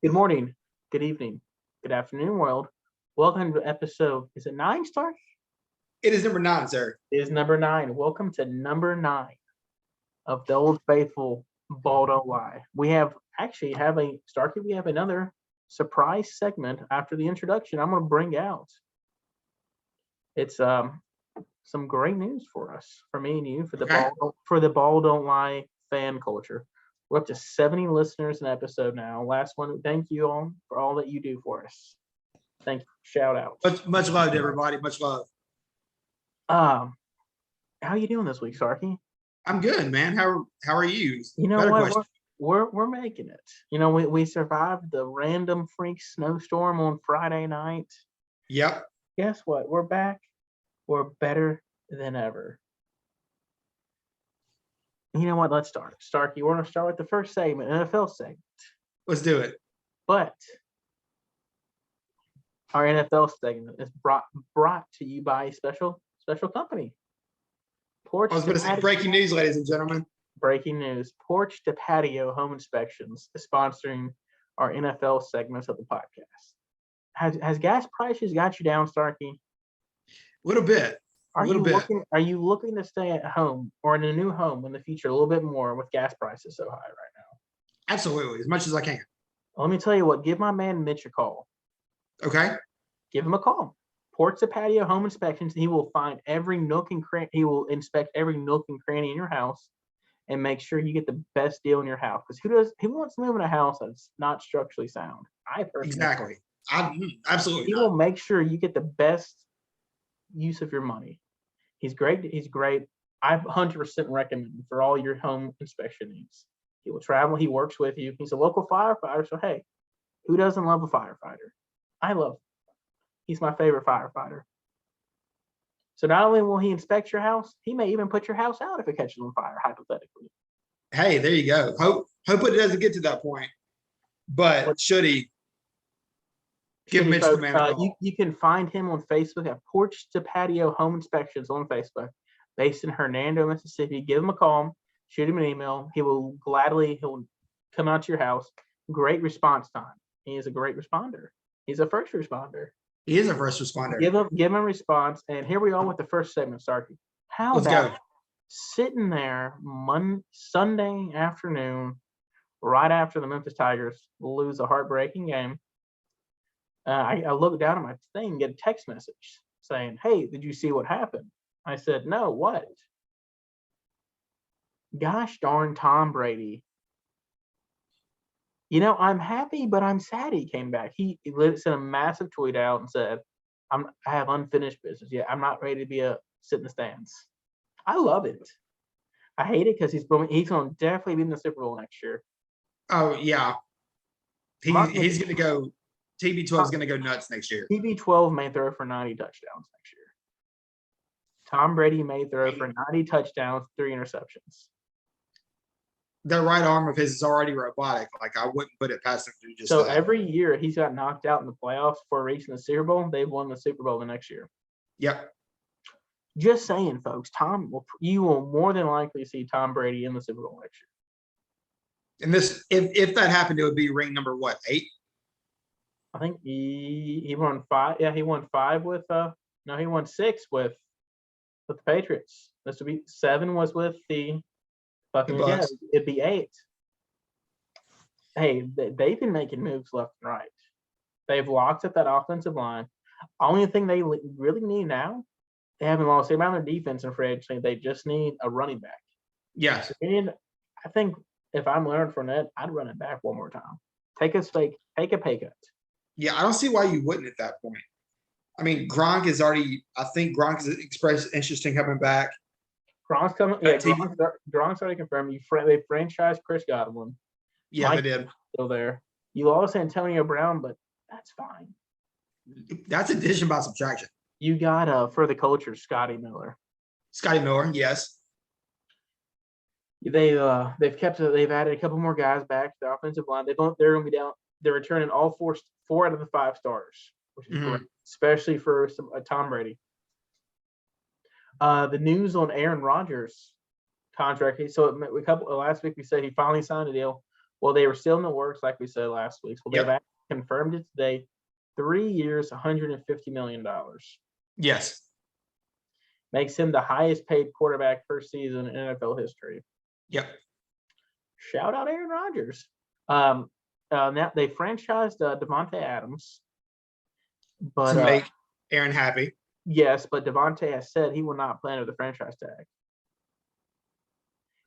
Good morning, good evening, good afternoon, world. Welcome to episode, is it 9, Star? It is number 9, sir. It is number 9. Welcome to number 9 of the Old Faithful Ball Don't Lie. We have Starkey, we have another surprise segment after the introduction I'm going to bring out. It's some great news for us, for me and you, for the Ball Don't Lie fan culture. We're up to 70 listeners an episode now. Last one, thank you all for all that you do for us. Thank you. Shout out. Much love to everybody. Much love. How you doing this week, Starkey? I'm good, man. How are you? You know what? We're making it. You know, we survived the random freak snowstorm on Friday night. Yep. Guess what? We're back. We're better than ever. You know what? Let's start. Starkey, we're going to start with the first segment, NFL segment. Let's do it. But our NFL segment is brought to you by a special company. I was going to say breaking news, ladies and gentlemen. Breaking news. Porch to Patio Home Inspections is sponsoring our NFL segments of the podcast. Has gas prices got you down, Starkey? A little bit. Are you looking to stay at home or in a new home in the future a little bit more with gas prices so high right now? Absolutely, as much as I can. Let me tell you what, give my man Mitch a call. Okay. Give him a call. Porch to Patio Home Inspections. He will find every nook and cranny. He will inspect every nook and cranny in your house and make sure you get the best deal in your house. Because who wants to live in a house that's not structurally sound? Exactly. Absolutely. He will make sure you get the best use of your money. He's great. I 100% recommend him for all your home inspection needs. He will travel. He works with you. He's a local firefighter. So, hey, who doesn't love a firefighter? I love him. He's my favorite firefighter. So not only will he inspect your house, he may even put your house out if it catches on fire, hypothetically. Hey, there you go. Hope it doesn't get to that point. But should he? Give Mitch the man a call. You can find him on Facebook at Porch to Patio Home Inspections on Facebook, based in Hernando, Mississippi. Give him a call, shoot him an email. He'll come out to your house. Great response time. He is a great responder. He's a first responder. He is a first responder. Give him a response. And here we are with the first segment, Starkey. Let's go. Sitting there Sunday afternoon, right after the Memphis Tigers lose a heartbreaking game, I looked down at my thing and get a text message saying, "Hey, did you see what happened?" I said, "No, what?" Gosh darn Tom Brady. You know, I'm happy, but I'm sad he came back. He sent a massive tweet out and said, I have unfinished business. Yeah, I'm not ready to sit in the stands. I love it. I hate it because he's going to definitely be in the Super Bowl next year. Oh, yeah. He's going to go. TB12 is going to go nuts next year. TB12 may throw for 90 touchdowns next year. Tom Brady may throw for 90 touchdowns, 3 interceptions. The right arm of his is already robotic. Like, I wouldn't put it past him to do just that. So every year he's got knocked out in the playoffs for reaching the Super Bowl. They've won the Super Bowl the next year. Yep. Just saying, folks. You will more than likely see Tom Brady in the Super Bowl next year. And this, if that happened, it would be ring number 8? I think he won 5. Yeah, he won 5 with he won 6 with the Patriots. This would be 7 was with the Buccaneers. Yeah, it'd be 8. Hey, they've been making moves left and right. They've locked up that offensive line. Only thing they really need now, they haven't lost around their defense in free agency. They just need a running back. Yes. I think if I'm Leonard Fournette, I'd run it back one more time. Take a pay cut. Yeah, I don't see why you wouldn't at that point. I mean, Gronk has expressed interest in coming back. Gronk's coming. Yeah, Gronk's already confirmed. They franchised Chris Godwin. Yeah, they did. Still there. You lost Antonio Brown, but that's fine. That's addition by subtraction. You got for the culture, Scotty Miller. Scotty Miller, yes. They've added a couple more guys back to the offensive line. They're going to be down. They're returning all 4 out of the 5 stars, which is great, especially for Tom Brady. The news on Aaron Rodgers' contract. So last week we said he finally signed a deal. Well, they were still in the works, like we said last week. Well, they've Yep. actually confirmed it today. 3 years, $150 million. Yes. Makes him the highest paid quarterback per season in NFL history. Yep. Shout out Aaron Rodgers. Now they franchised Devontae Adams, but To make Aaron happy. yes, but Devontae has said he will not play under the franchise tag.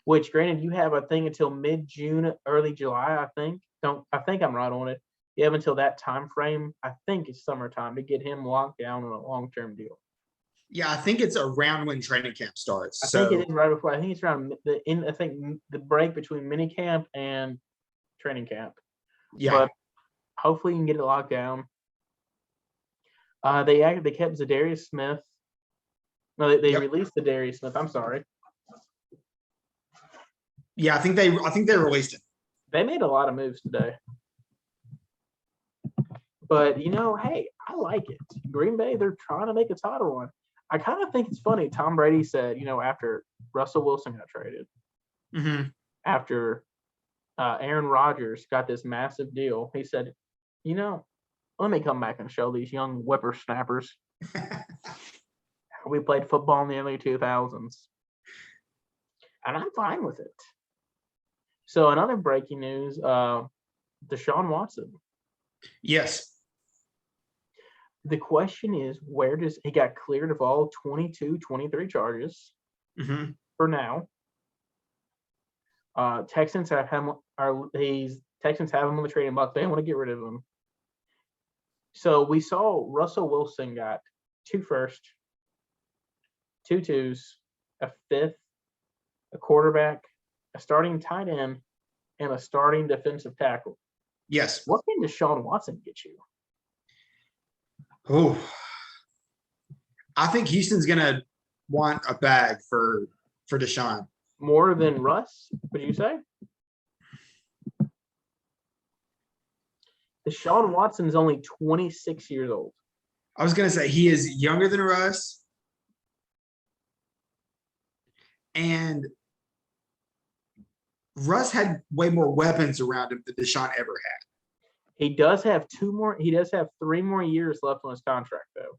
Which, granted, you have a thing until mid-June, early July. I think I'm right on it. You have until that time frame. I think it's summertime to get him locked down on a long-term deal. Yeah, I think it's around when training camp starts. I think it is right before. I think it's around the break between mini camp and training camp. Yeah. But hopefully you can get it locked down. They kept Zadarius Smith. No, they Yep. released Zadarius Smith. I'm sorry. Yeah, I think they released it. They made a lot of moves today. But hey, I like it. Green Bay, they're trying to make a title run. I kind of think it's funny. Tom Brady said, after Russell Wilson got traded, Mm-hmm. after Aaron Rodgers got this massive deal, he said, let me come back and show these young whippersnappers how we played football in the early 2000s. And I'm fine with it. So another breaking news, Deshaun Watson. Yes. The question is, where does he got cleared of all 22, 23 charges Mm-hmm. for now? Texans have him on the trading block. They want to get rid of him. So we saw Russell Wilson got 2 firsts, 2 twos, a 5th, a quarterback, a starting tight end, and a starting defensive tackle. Yes. What can Deshaun Watson get you? Oh, I think Houston's gonna want a bag for Deshaun. More than Russ, would you say? Deshaun Watson's only 26 years old. I was gonna say he is younger than Russ, and Russ had way more weapons around him than Deshaun ever had. He does have 3 more years left on his contract, though.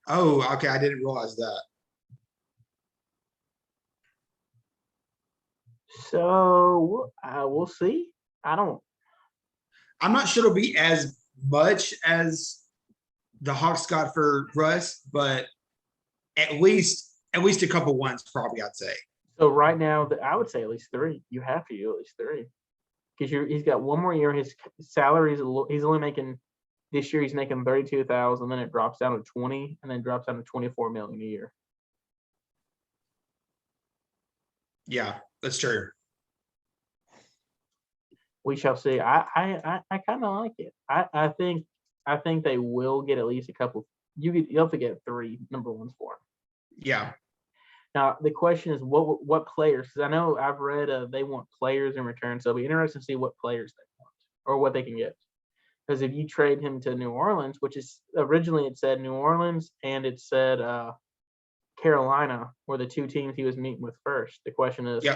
Oh, okay. I didn't realize that. So we'll see. I'm not sure it'll be as much as the Hawks got for Russ, but at least a couple ones, probably, I'd say. So right now, I would say at least 3. You have to at least 3 because he's got 1 more year. His salary he's only making this year. He's making $32,000, then it drops down to 20, and then drops down to $24 million a year. Yeah, that's true. We shall see. I kind of like it. I think they will get at least a couple. You have to get 3 number ones for him. Yeah. Now the question is what players? Because I know I've read they want players in return, so it'll be interesting to see what players they want or what they can get. Because if you trade him to New Orleans, which is originally it said New Orleans and it said Carolina were the 2 teams he was meeting with first. The question is,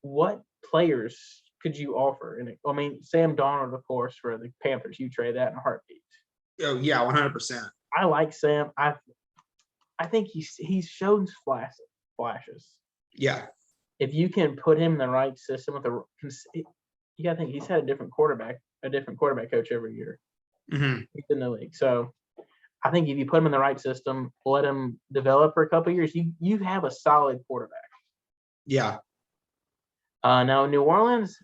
what players could you offer? And I mean, Sam Darnold, of course, for the Panthers, you trade that in a heartbeat. Oh yeah, 100%. I like Sam. I think he's shown flashes. Yeah. If you can put him in the right system you gotta think he's had a different quarterback coach every year. Mm-hmm. He's in the league, so I think if you put him in the right system, let him develop for a couple of years, you have a solid quarterback. Yeah. Now New Orleans,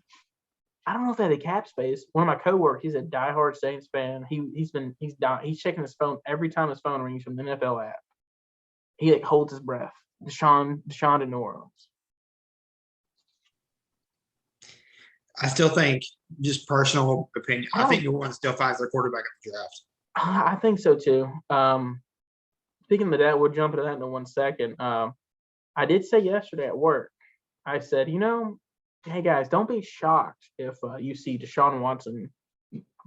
I don't know if they had the cap space. One of my coworkers, he's a diehard Saints fan. He's checking his phone every time his phone rings from the NFL app. He holds his breath. Deshaun to New Orleans. I still think, just personal opinion, I think New Orleans still finds their quarterback in the draft. I think so too. Speaking of that, we'll jump into that in 1 second. I did say yesterday at work, I said, hey guys, don't be shocked if you see Deshaun Watson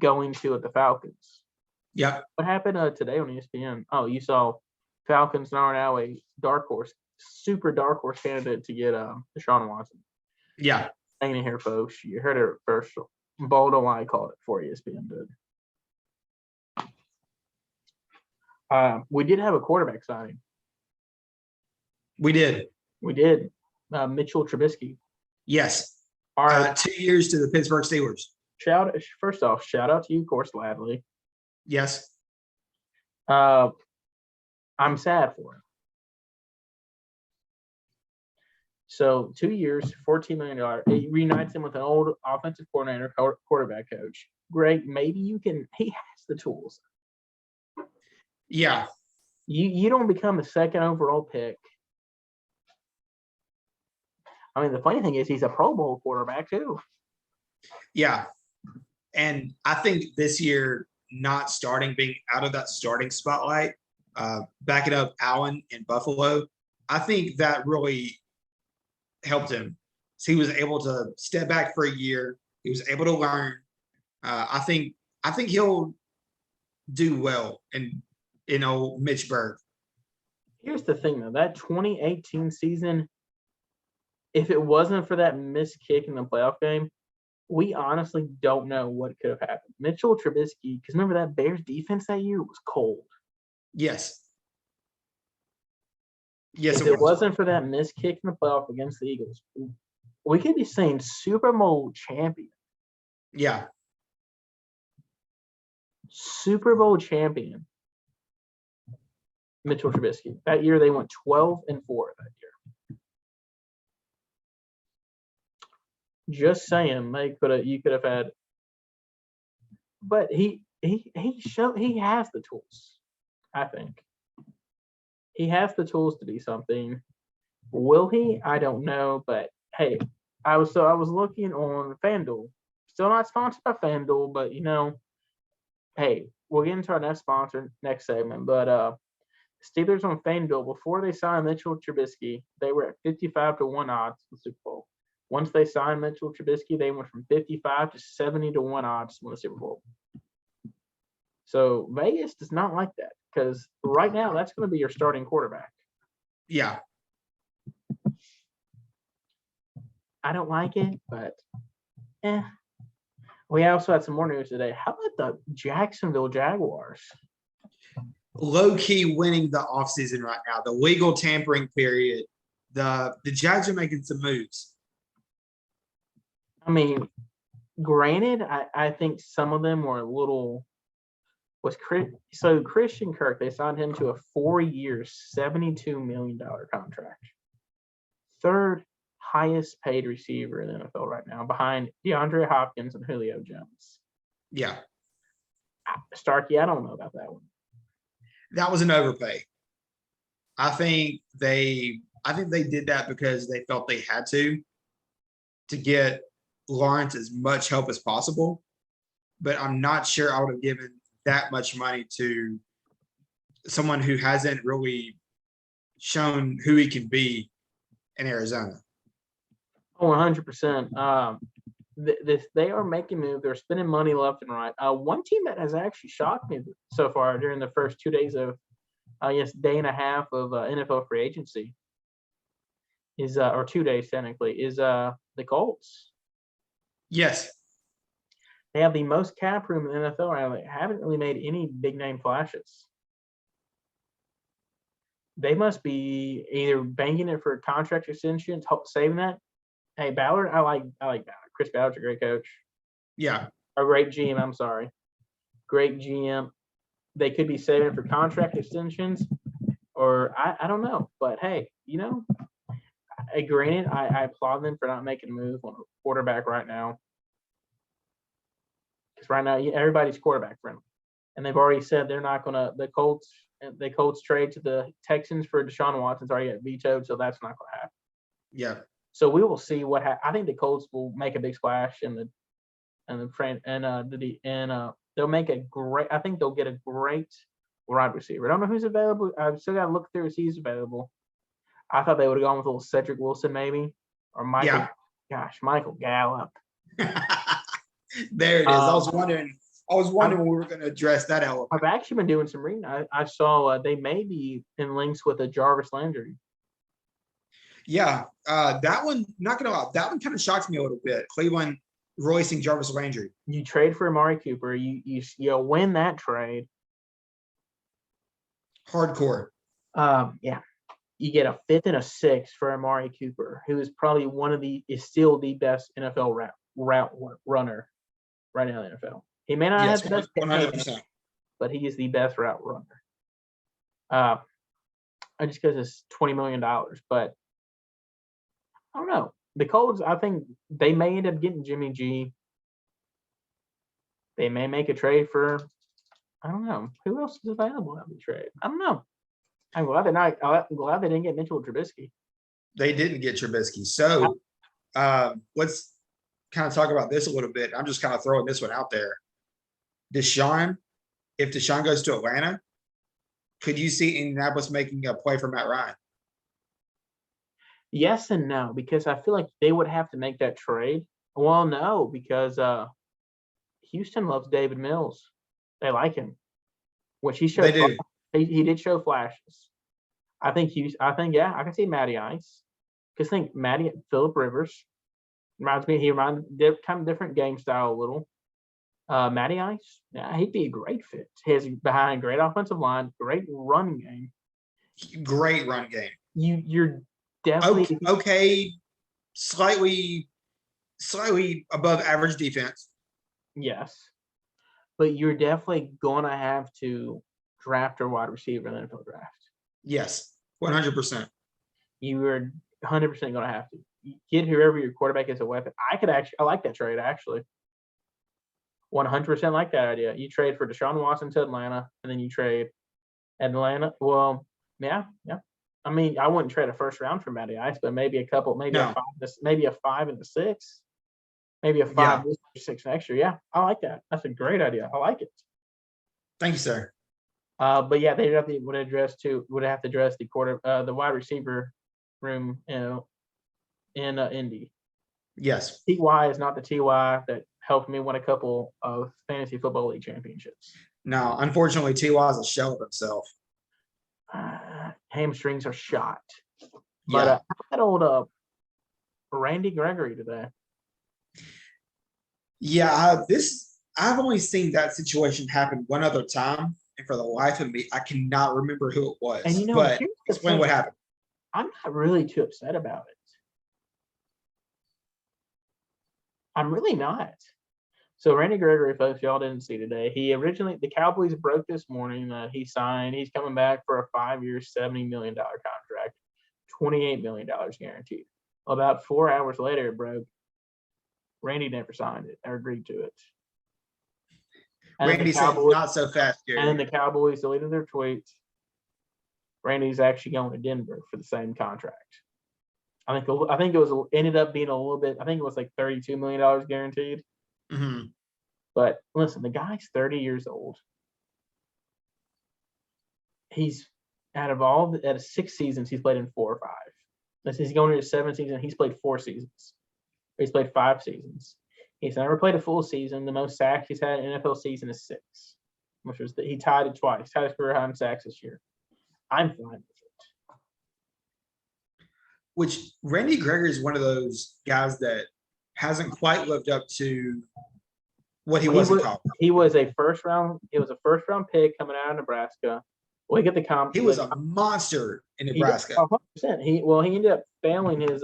going to the Falcons. Yeah. What happened today on ESPN? Oh, you saw Falcons are now a super dark horse candidate to get Deshaun Watson. Yeah. Ain't it here, folks? You heard it first. Baldo I called it for ESPN did. We did have a quarterback signing. We did. We did. Mitchell Trubisky. Yes. All right. 2 years to the Pittsburgh Steelers. First off, shout out to you, Course Ladley. Yes. I'm sad for him. So 2 years, $14 million. It reunites him with an old offensive coordinator, quarterback coach. Great. Maybe you can. He has the tools. Yeah. You don't become a second overall pick. I mean, the funny thing is he's a Pro Bowl quarterback too. Yeah. And I think this year, not starting, being out of that starting spotlight, backing up Allen in Buffalo, I think that really helped him. So he was able to step back for a year. He was able to learn. I think he'll do well in Mitch Berg. Here's the thing though, that 2018 season, if it wasn't for that missed kick in the playoff game, we honestly don't know what could have happened. Mitchell Trubisky, because remember that Bears defense that year was cold. Yes. Yes, if it wasn't for that missed kick in the playoff against the Eagles, we could be saying Super Bowl champion. Yeah. Super Bowl champion. Mitchell Trubisky. That year they went 12-4 that year. Just saying, you could have had, but he has the tools. I think he has the tools to be something. Will he? I don't know, but hey, I was looking on FanDuel. Still not sponsored by FanDuel, but hey, we'll get into our next sponsor next segment. But Steelers on FanDuel, before they signed Mitchell Trubisky, they were at 55-1 odds in the Super Bowl. Once they signed Mitchell Trubisky, they went from 55 to 70-1 odds to win the Super Bowl. So Vegas does not like that because right now that's going to be your starting quarterback. Yeah. I don't like it, but We also had some more news today. How about the Jacksonville Jaguars? Low-key winning the offseason right now. The legal tampering period. The Jags are making some moves. I mean, granted, I think some of them were a little Christian Kirk, they signed him to a 4-year, $72 million contract. Third highest paid receiver in the NFL right now, behind DeAndre Hopkins and Julio Jones. Yeah. Starkey, I don't know about that one. That was an overpay. I think they did that because they felt they had to get Lawrence as much help as possible. But I'm not sure I would have given that much money to someone who hasn't really shown who he can be in Arizona. Oh, 100%. They are making moves. They're spending money left and right. One team that has actually shocked me so far during the first 2 days of, day and a half of NFL free agency is, or 2 days technically, is the Colts. Yes. They have the most cap room in the NFL, and they haven't really made any big name flashes. They must be either banking it for contract extensions, saving that. Hey, Ballard, I like Ballard. Chris Ballard's a great coach. Yeah. A great GM, I'm sorry. Great GM. They could be saving for contract extensions, or I don't know. But hey, granted, I applaud them for not making a move on a quarterback right now. Because right now, everybody's quarterback friendly. And they've already said they're not going to – the Colts trade to the Texans for Deshaun Watson's already got vetoed, so that's not going to happen. Yeah. So we will see what happens. I think the Colts will make a big splash they'll make a great – I think they'll get a great wide receiver. I don't know who's available. I've still got to look through if he's available. I thought they would have gone with a little Cedric Wilson maybe or Michael. Yeah. Gosh, Michael Gallup. There it is. I was wondering when we were going to address that element. I've actually been doing some reading. I saw they may be in links with a Jarvis Landry. Yeah, that one, not gonna lie, that one kind of shocked me a little bit. Cleveland, Roy St. Jarvis Landry. You trade for Amari Cooper, you win that trade. Hardcore. Yeah, you get a 5th and a 6th for Amari Cooper, who is probably is still the best NFL route runner right now in the NFL. He may not Yes, have the best 100%. but he is the best route runner. Just because it's $20 million, but I don't know. The Colts, I think they may end up getting Jimmy G. They may make a trade for, I don't know, who else is available on the trade. I don't know. I'm glad they're not. I'm glad they didn't get Mitchell Trubisky. They didn't get Trubisky. So let's kind of talk about this a little bit. I'm just kind of throwing this one out there. Deshaun, if Deshaun goes to Atlanta, could you see Indianapolis making a play for Matt Ryan? Yes and no, because I feel like they would have to make that trade. Well, no, because Houston loves David Mills. They like him, which he showed. They do. He did show flashes. I think yeah, I can see Matty Ice. Because think Philip Rivers reminds me. He reminds kind of different game style a little. Matty Ice, yeah, he'd be a great fit. He's behind great offensive line, great run game. Great run game. You're definitely okay. Slightly above average defense. Yes, but you're definitely going to have to draft a wide receiver in the NFL draft. Yes, 100%. You are 100% going to have to get whoever your quarterback is a weapon. I like that trade actually. 100% like that idea. You trade for Deshaun Watson to Atlanta, and then you trade Atlanta. Well, yeah. I mean, I wouldn't trade a first round for Matty Ice, but maybe a 5 and a 6, maybe a 5 or 6 next year. Yeah, I like that. That's a great idea. I like it. Thank you, sir. But yeah, would have to address the wide receiver room, in Indy. Yes. Ty is not the Ty that helped me win a couple of fantasy football league championships. No, unfortunately, Ty is a shell of himself. Hamstrings are shot. But how about old Randy Gregory today? Yeah, I've only seen that situation happen one other time, and for the life of me, I cannot remember who it was. And but explain what happened. I'm not really too upset about it. I'm really not. So Randy Gregory, folks, y'all didn't see today. The Cowboys broke this morning that he signed. He's coming back for a 5-year, $70 million contract, $28 million guaranteed. About 4 hours later, it broke. Randy never signed it or agreed to it. Randy said, "Not so fast, Gary." And the Cowboys deleted their tweets. Randy's actually going to Denver for the same contract. I think it ended up being a little bit. I think it was like $32 million guaranteed. Mm-hmm. But listen, the guy's 30 years old. He's out of 6 seasons, he's played in 4 or 5. He's going into 7th season. He's played 4 seasons. He's played 5 seasons. He's never played a full season. The most sacks he's had in an NFL season is 6, which was he tied it twice. Tied his career high in sacks this year. I'm fine with it. Which Randy Gregory is one of those guys that hasn't quite lived up to what he was in college. He was a first round pick coming out of Nebraska. Well, he got the comp. He was a monster in Nebraska. 100%. He ended up failing his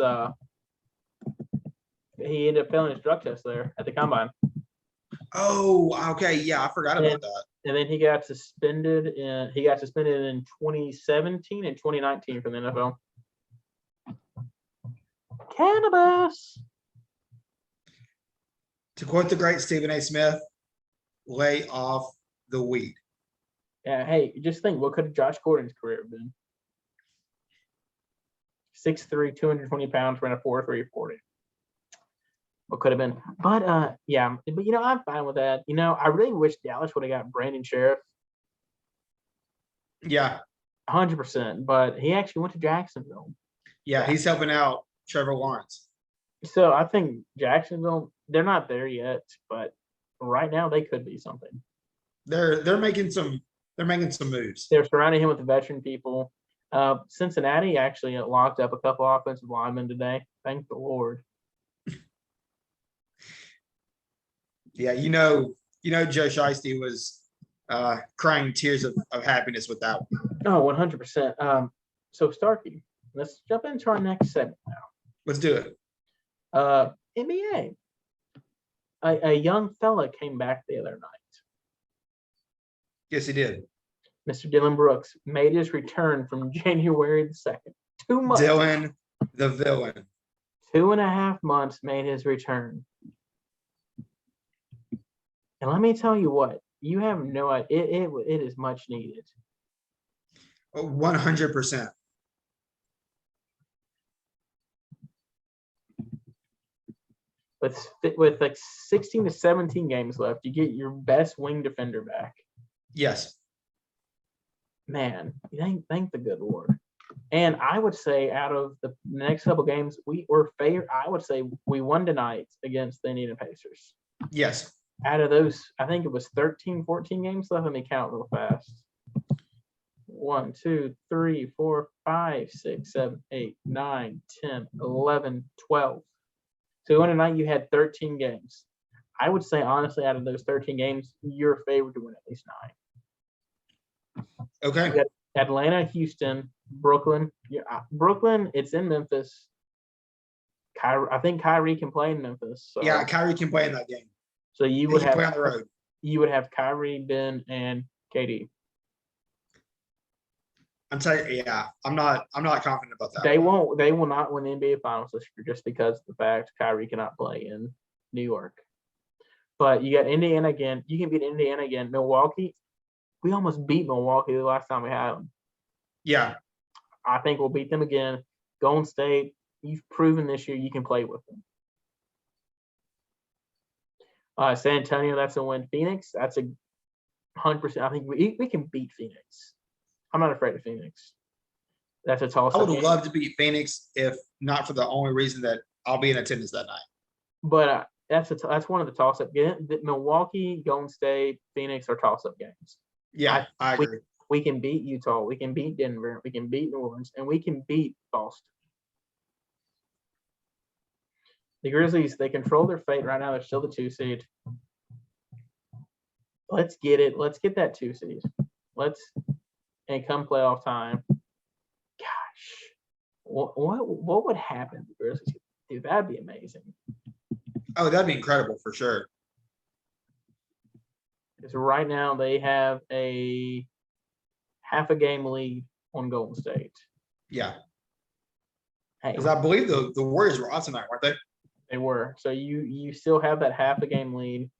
drug test there at the combine. Oh, okay. Yeah, I forgot about that. And then he got suspended in 2017 and 2019 from the NFL. Cannabis. To quote the great Stephen A. Smith, lay off the weed. Yeah, hey, just think, what could Josh Gordon's career have been? 6'3", 220 pounds, ran a 4.3 40. What could have been? But yeah, but I'm fine with that. I really wish Dallas would have got Brandon Sheriff. Yeah. 100%. But he actually went to Jacksonville. Yeah, he's helping out Trevor Lawrence. So I think Jacksonville, they're not there yet, but right now they could be something. They're making some moves. They're surrounding him with the veteran people. Cincinnati actually locked up a couple offensive linemen today. Thank the Lord. Yeah, Joe Shiesty was crying tears of happiness with that one. Oh, 100%. So Starkey, let's jump into our next segment now. Let's do it. NBA. A young fella came back the other night. Yes, he did. Mr. Dylan Brooks made his return from January the 2nd. 2 months. Dylan, the villain. 2.5 months made his return. And let me tell you what, you have no idea. It is much needed. 100%. With like 16 to 17 games left, you get your best wing defender back. Yes. Man, thank the good Lord. And I would say out of the next couple games, I would say we won tonight against the Indiana Pacers. Yes. Out of those, I think it was 13, 14 games left. Let me count real fast. 1, 2, 3, 4, 5, 6, 7, 8, 9, 10, 11, 12. So on tonight, you had 13 games. I would say, honestly, out of those 13 games, you're favored to win at least 9. Okay. You got Atlanta, Houston, Brooklyn. Yeah, Brooklyn, it's in Memphis. I think Kyrie can play in Memphis. So, Yeah, Kyrie can play in that game. So you He would can play on the road. You would have Kyrie, Ben, and KD. I'm telling you, yeah, I'm not confident about that. They will not win the NBA Finals this year just because of the fact Kyrie cannot play in New York. But you got Indiana again. You can beat Indiana again. Milwaukee, we almost beat Milwaukee the last time we had them. Yeah. I think we'll beat them again. Golden State, you've proven this year you can play with them. San Antonio, that's a win. Phoenix, that's a 100%. I think we can beat Phoenix. I'm not afraid of Phoenix. That's a toss-up. I would love to beat Phoenix if not for the only reason that I'll be in attendance that night. But that's one of the toss-up games. Milwaukee, Golden State, Phoenix are toss-up games. Yeah, I agree. We can beat Utah. We can beat Denver. We can beat New Orleans. And we can beat Boston. The Grizzlies, they control their fate right now. They're still the 2 seed. Let's get it. Let's get that 2 seed. And come playoff time. Gosh, what would happen to the Grizzlies? Dude, that'd be amazing. Oh, that'd be incredible for sure. Because right now they have a half a game lead on Golden State. Yeah. Hey, because I believe the Warriors were on tonight, weren't they? They were. So you still have that half a game lead.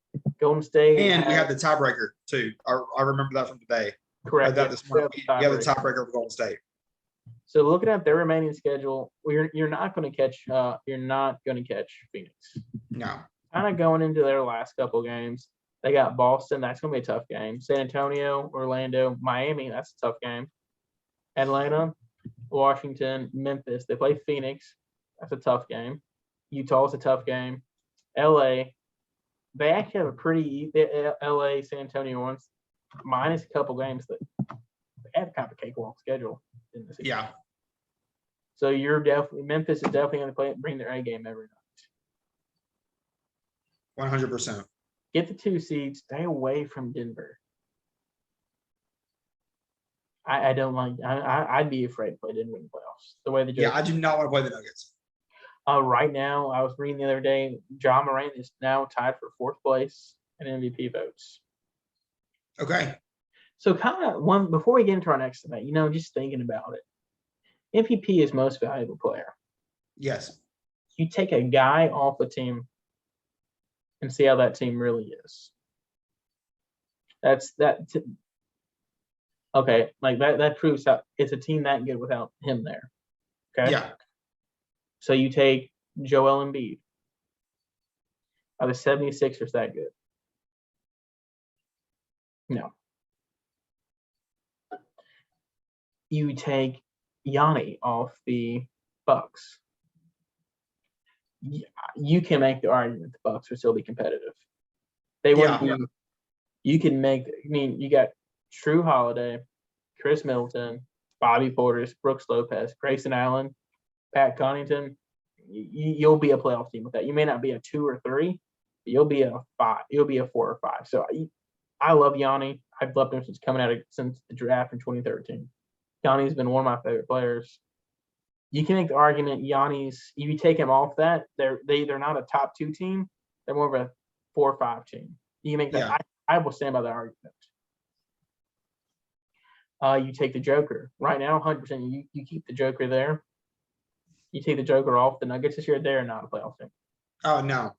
Golden State. And we had the tiebreaker too. I remember that from today. Correct. That this morning. You have the tiebreaker of Golden State. So looking at their remaining schedule, you're not going to catch Phoenix. No. Kind of going into their last couple games. They got Boston. That's going to be a tough game. San Antonio, Orlando, Miami. That's a tough game. Atlanta, Washington, Memphis. They play Phoenix. That's a tough game. Utah's a tough game. LA. They actually have a pretty LA, San Antonio ones, minus a couple games that they have kind of a cakewalk schedule in this season. Yeah. So Memphis is definitely going to bring their A game every night. 100%. Get the 2 seeds. Stay away from Denver. I don't like. I'd be afraid to play Denver in the playoffs. The way the I do not want to play the Nuggets. Right now, I was reading the other day, Ja Morant is now tied for 4th place in MVP votes. Okay. So kind of before we get into our next debate, just thinking about it, MVP is most valuable player. Yes. You take a guy off a team and see how that team really is. Okay, like that proves how it's a team that good without him there. Okay. Yeah. So you take Joel Embiid. Are the 76ers that good? No. You take Yanni off the Bucks. You can make the argument the Bucks would still be competitive. They wouldn't be. You can make. You got True Holiday, Chris Middleton, Bobby Portis, Brooks Lopez, Grayson Allen, Pat Connaughton, you'll be a playoff team with that. You may not be a 2 or 3, but you'll be a 5. You'll be a 4 or 5. So I love Yanni. I've loved him since the draft in 2013. Yanni's been one of my favorite players. You can make the argument Yanni's. If you take him off that, they're not a top 2 team. They're more of a 4 or 5 team. You can make that. Yeah. I will stand by that argument. You take the Joker right now, 100%. You keep the Joker there. You take the Joker off. The Nuggets this year, they're not a playoff team. Oh no.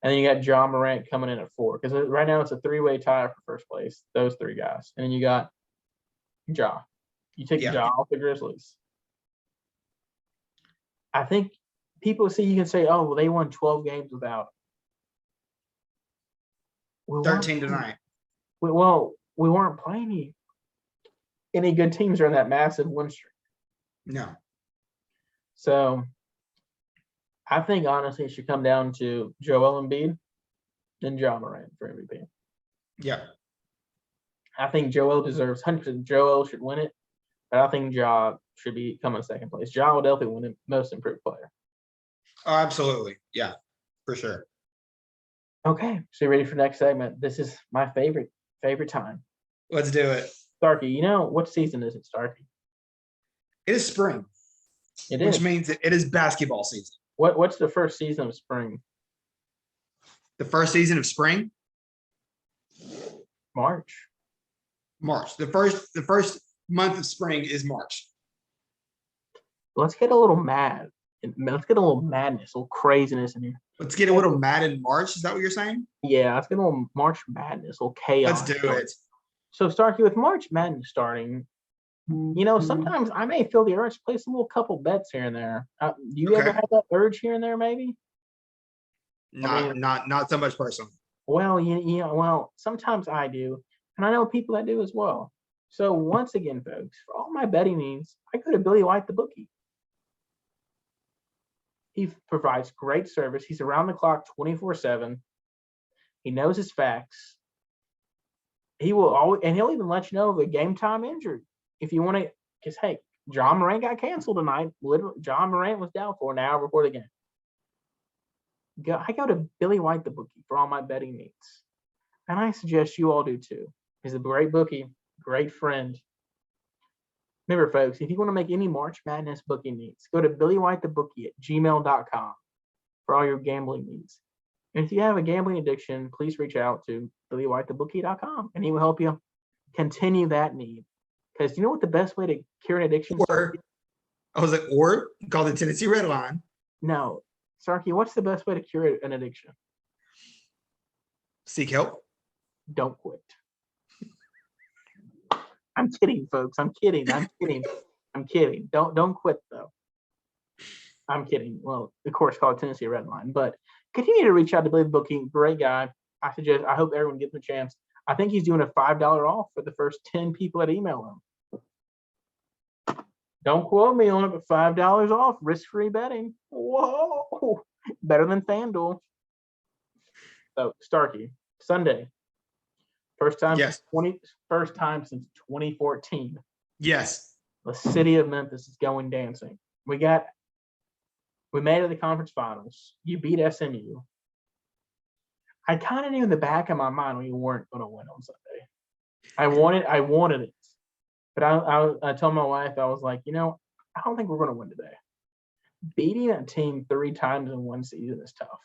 And then you got John Morant coming in at 4 because right now it's a 3-way tie for first place. Those 3 guys, and then you got Ja. You take Ja off the Grizzlies. I think people see you can say, "Oh, well, they won 12 games without." 13 tonight. We weren't playing any good teams during that massive win streak. No. So I think honestly it should come down to Joel Embiid and Ja Morant for MVP. Yeah. I think Joel deserves 100%. Joel should win it, but I think Ja should be coming in second place. Ja will definitely win the most improved player. Oh, absolutely. Yeah, for sure. Okay, so you ready for the next segment? This is my favorite time. Let's do it. Starkey, you know what season is it, Starkey? It is spring. Which means it is basketball season. What's the first season of spring? The first season of spring? March. The first month of spring is March. Let's get a little mad. Let's get a little madness, a little craziness in here. Let's get a little mad in March. Is that what you're saying? Yeah, let's get a little March madness, a little chaos. Let's do it. So, Starkey, with March Madness starting, sometimes I may feel the urge to play some little couple bets here and there. Do you ever have that urge here and there, maybe? Not so much personally. Well, sometimes I do, and I know people that do as well. So once again, folks, for all my betting needs, I go to Billy White, the bookie. He provides great service. He's around the clock 24/7. He knows his facts. He'll even let you know of a game time injury if you want to. Because hey, John Morant got canceled tonight. Literally, John Morant was doubtful an hour before the game. I go to Billy White, the bookie, for all my betting needs, and I suggest you all do too. He's a great bookie, great friend. Remember, folks, if you want to make any March Madness booking needs, go to billywhitethebookie@gmail.com for all your gambling needs. And if you have a gambling addiction, please reach out to billywhitethebookie.com, and he will help you continue that need. Because you know what the best way to cure an addiction is? Or call the Tennessee Red Line. No. Starkey, what's the best way to cure an addiction? Seek help. Don't quit. I'm kidding, folks. I'm kidding. Don't quit though. I'm kidding. Well, of course, call it Tennessee Red Line, but continue to reach out to Billy the Bookie. Great guy. I hope everyone gives him a chance. I think he's doing a $5 off for the first 10 people that email him. Don't quote me on it, but $5 off, risk-free betting. Whoa, better than FanDuel. So Starkey, Sunday, first time since 2014. Yes, the city of Memphis is going dancing. We made it to the conference finals. You beat SMU. I kind of knew in the back of my mind we weren't going to win on Sunday. I wanted it. But I told my wife, I was like, I don't think we're going to win today. Beating a team 3 times in one season is tough.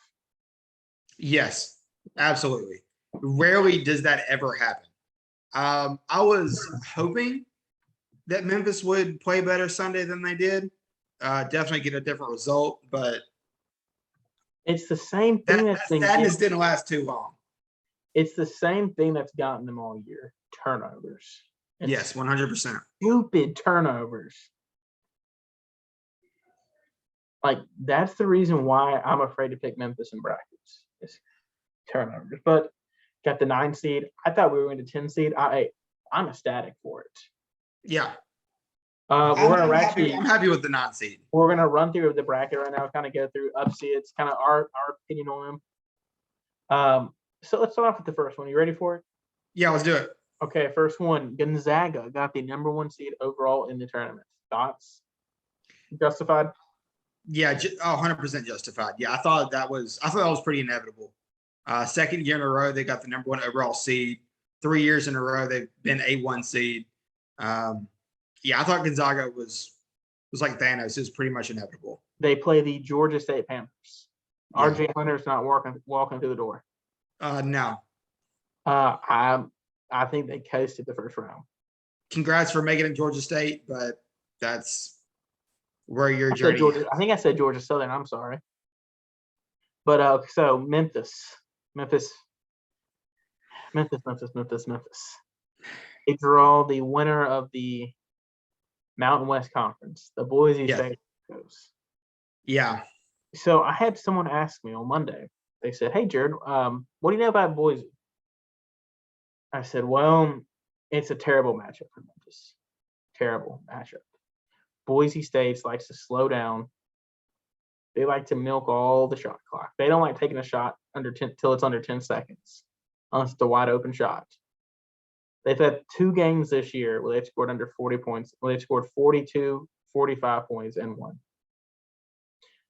Yes, absolutely. Rarely does that ever happen. I was hoping that Memphis would play better Sunday than they did. Definitely get a different result, but it's the same thing that sadness didn't last too long. It's the same thing that's gotten them all year: turnovers. Yes, 100%. Stupid turnovers. Like, that's the reason why I'm afraid to pick Memphis in brackets. It's turnovers. But got the 9 seed. I thought we were going to 10 seed. I'm ecstatic for it. Yeah. I'm happy with the 9 seed. We're going to run through the bracket right now, kind of go through upseeds, kind of our opinion on them. So let's start off with the first one. You ready for it? Yeah, let's do it. Okay, first one. Gonzaga got the number 1 seed overall in the tournament. Thoughts? Justified? Yeah, 100% justified. Yeah, I thought that was pretty inevitable. Second year in a row, they got the number 1 overall seed. 3 years in a row, they've been A1 seed. Yeah, I thought Gonzaga was like Thanos. It was pretty much inevitable. They play the Georgia State Panthers. Yeah. RJ Hunter's not walking through the door. No. I think they coasted the first round. Congrats for making it Georgia State, but that's where your I said journey. Georgia. I think I said Georgia Southern. I'm sorry. But so Memphis. They draw the winner of the Mountain West Conference, the Boise Yeah. State goes. Yeah. So I had someone ask me on Monday. They said, "Hey, Jared, what do you know about Boise?" I said, "Well, it's a terrible matchup for Memphis. Terrible matchup. Boise State likes to slow down. They like to milk all the shot clock. They don't like taking a shot under 10 till it's under 10 seconds, unless it's a wide open shot. They've had 2 games this year where they've scored under 40 points. Where they've scored 42, 45 points and won.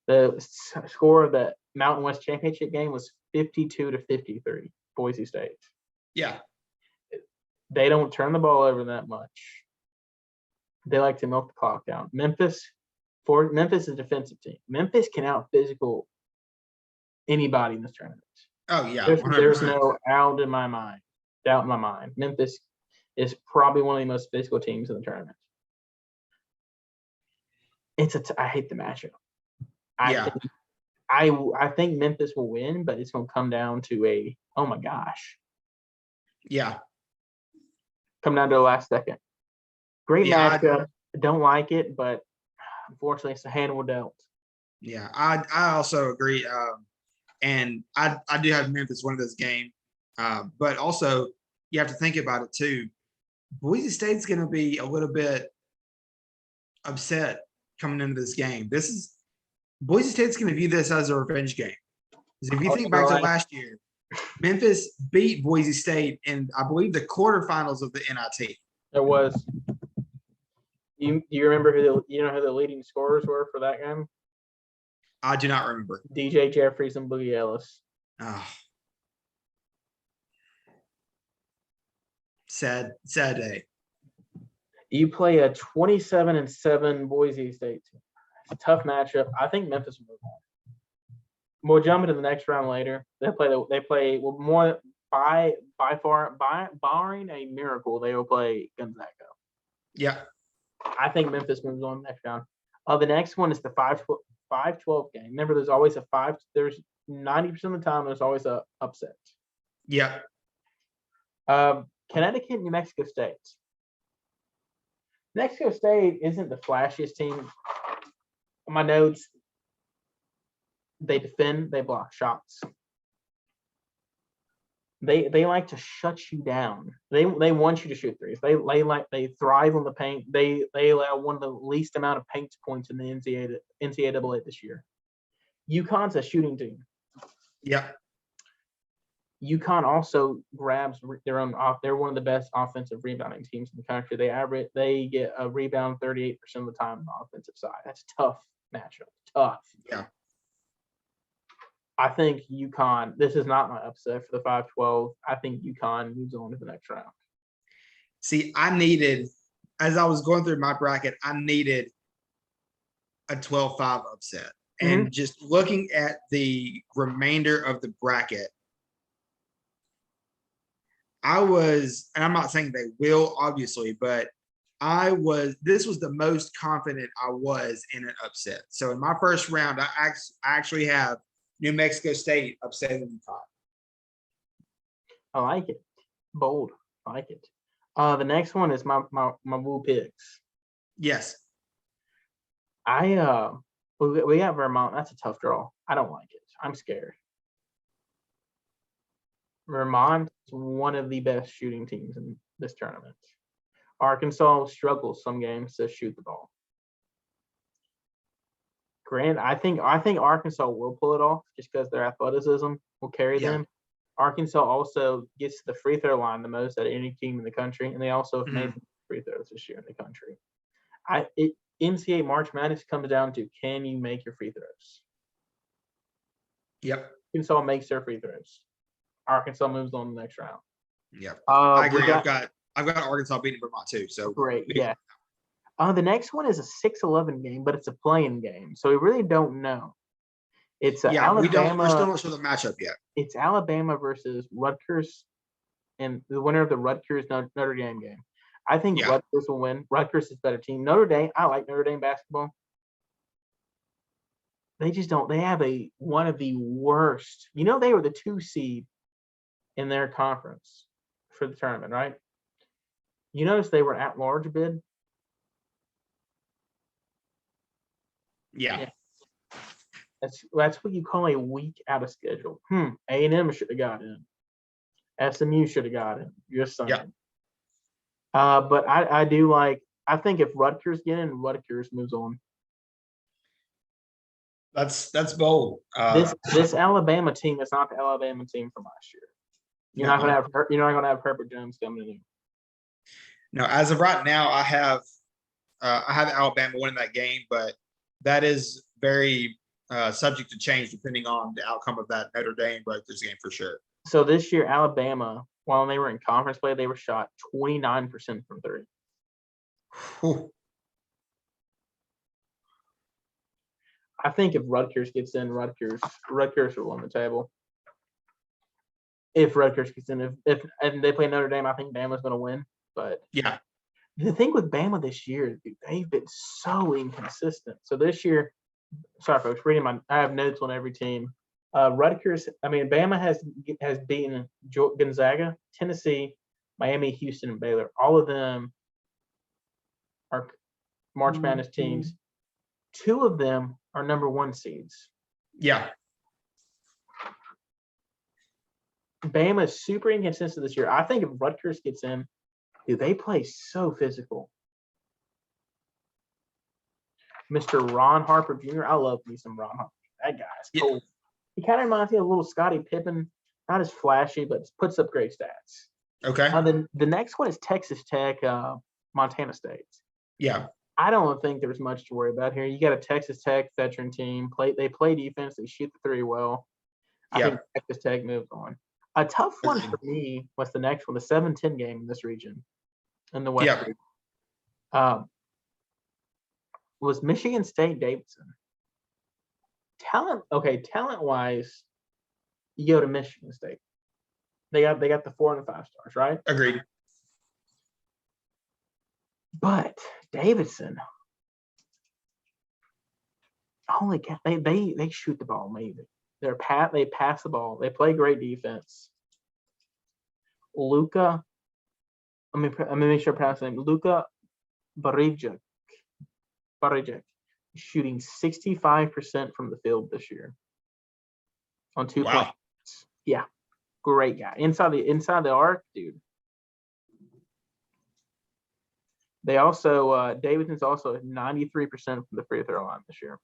The score of the Mountain West Championship game was 52-53, Boise State. Yeah. They don't turn the ball over that much. They like to milk the clock down. Memphis is a defensive team. Memphis can out physical anybody in this tournament. Oh yeah. There's 100%. no doubt in my mind. Memphis is probably one of the most physical teams in the tournament. I hate the matchup. Yeah. I think Memphis will win, but it's going to come down to oh my gosh. Yeah. Come down to the last second. Great Yeah, matchup. I don't like it, but unfortunately, it's a hand we're dealt. Yeah, I also agree. And I do have Memphis win this game. But also you have to think about it too. Boise State's going to be a little bit upset coming into this game. Boise State's going to view this as a revenge game. Because if you think back to last year, Memphis beat Boise State in, I believe, the quarterfinals of the NIT. It was. Do you remember who the leading scorers were for that game? I do not remember. DJ Jeffries and Boogie Ellis. Oh. Sad day. You play a 27-7 Boise State team. It's a tough matchup. I think Memphis will move on. We'll jump into the next round later. They play more by far, barring a miracle, they will play Gonzaga. Yeah. I think Memphis moves on next round. The next one is the 5-12 game. Remember, there's always there's 90% of the time there's always a upset. Yeah. Connecticut, New Mexico State. New Mexico State isn't the flashiest team. On my notes, they defend, they block shots. They like to shut you down. They want you to shoot threes. They thrive on the paint. They allow one of the least amount of paint points in the NCAA this year. UConn's a shooting team. Yeah. UConn also grabs their own off. They're one of the best offensive rebounding teams in the country. They get a rebound 38% of the time on the offensive side. That's a tough matchup. Tough. Yeah. I think UConn, this is not my upset for the 5-12. I think UConn moves on to the next round. See, as I was going through my bracket, I needed a 12-5 upset. And just looking at the remainder of the bracket, and I'm not saying they will, obviously, but this was the most confident I was in an upset. So in my first round, I actually have New Mexico State upsetting UConn. I like it. Bold. I like it. The next one is my Woo Pigs. Yes. We got Vermont. That's a tough draw. I don't like it. I'm scared. Vermont is one of the best shooting teams in this tournament. Arkansas struggles some games to shoot the ball. I think Arkansas will pull it off just because their athleticism will carry them. Arkansas also gets to the free throw line the most out of any team in the country, and they also have made Mhm. free throws this year in the country. NCAA March Madness comes down to, can you make your free throws? Yep. Arkansas makes their free throws. Arkansas moves on to the next round. Yep. Uh, I we agree. got I've got Arkansas beating Vermont too. So great, yeah. The next one is a 6-11 game, but it's a playing game, so we really don't know. It's yeah, we're still Alabama. not sure the matchup yet. It's Alabama versus Rutgers, and the winner of the Rutgers Notre Dame game. I think Yeah. Rutgers will win. Rutgers is a better team. Notre Dame, I like Notre Dame basketball. They just don't. They have one of the worst. You know, they were the 2 seed in their conference for the tournament, right? You notice they were at large bid. Yeah. That's what you call a week out of schedule. A&M should have got in. SMU should have got in. Just saying. Yeah. But I do like. I think if Rutgers get in, Rutgers moves on. That's bold. This Alabama team is not the Alabama team from last year. You're not gonna have Herbert Jones coming in. No, as of right now, I have Alabama winning that game, but that is very subject to change depending on the outcome of that Notre Dame Rutgers game for sure. So this year, Alabama, while they were in conference play, they were shot 29% from three. Whew. I think if Rutgers gets in, Rutgers will win the table. If Rutgers gets in, if and they play Notre Dame, I think Bama's going to win. But Yeah. the thing with Bama this year, dude, they've been so inconsistent. So this year, sorry folks, I have notes on every team. Bama has beaten Gonzaga, Tennessee, Miami, Houston, and Baylor. All of them are March Madness teams. 2 of them are number 1 seeds. Yeah. Bama is super inconsistent this year. I think if Rutgers gets in, dude, they play so physical. Mr. Ron Harper Jr. I love me some Ron Harper. That guy's cool. He kind of reminds me of a little Scottie Pippen. Not as flashy, but puts up great stats. Okay. The next one is Texas Tech, Montana State. Yeah. I don't think there's much to worry about here. You got a Texas Tech veteran team. They play defense. They shoot the 3 well. I think Texas Tech moves on. A tough one for me was the next one, the 7-10 game in this region, in the West region. Was Michigan State Davidson. Talent-wise, you go to Michigan State. They got the 4 and 5 stars, right? Agreed. But Davidson, holy cow, they shoot the ball amazing. They pass the ball. They play great defense. Luka, let me make sure I pronounce his name. Luka Barijic, shooting 65% from the field this year on 2 points. Yeah, great guy. Inside the arc, dude. They also Davidson's also at 93% from the free throw line this year.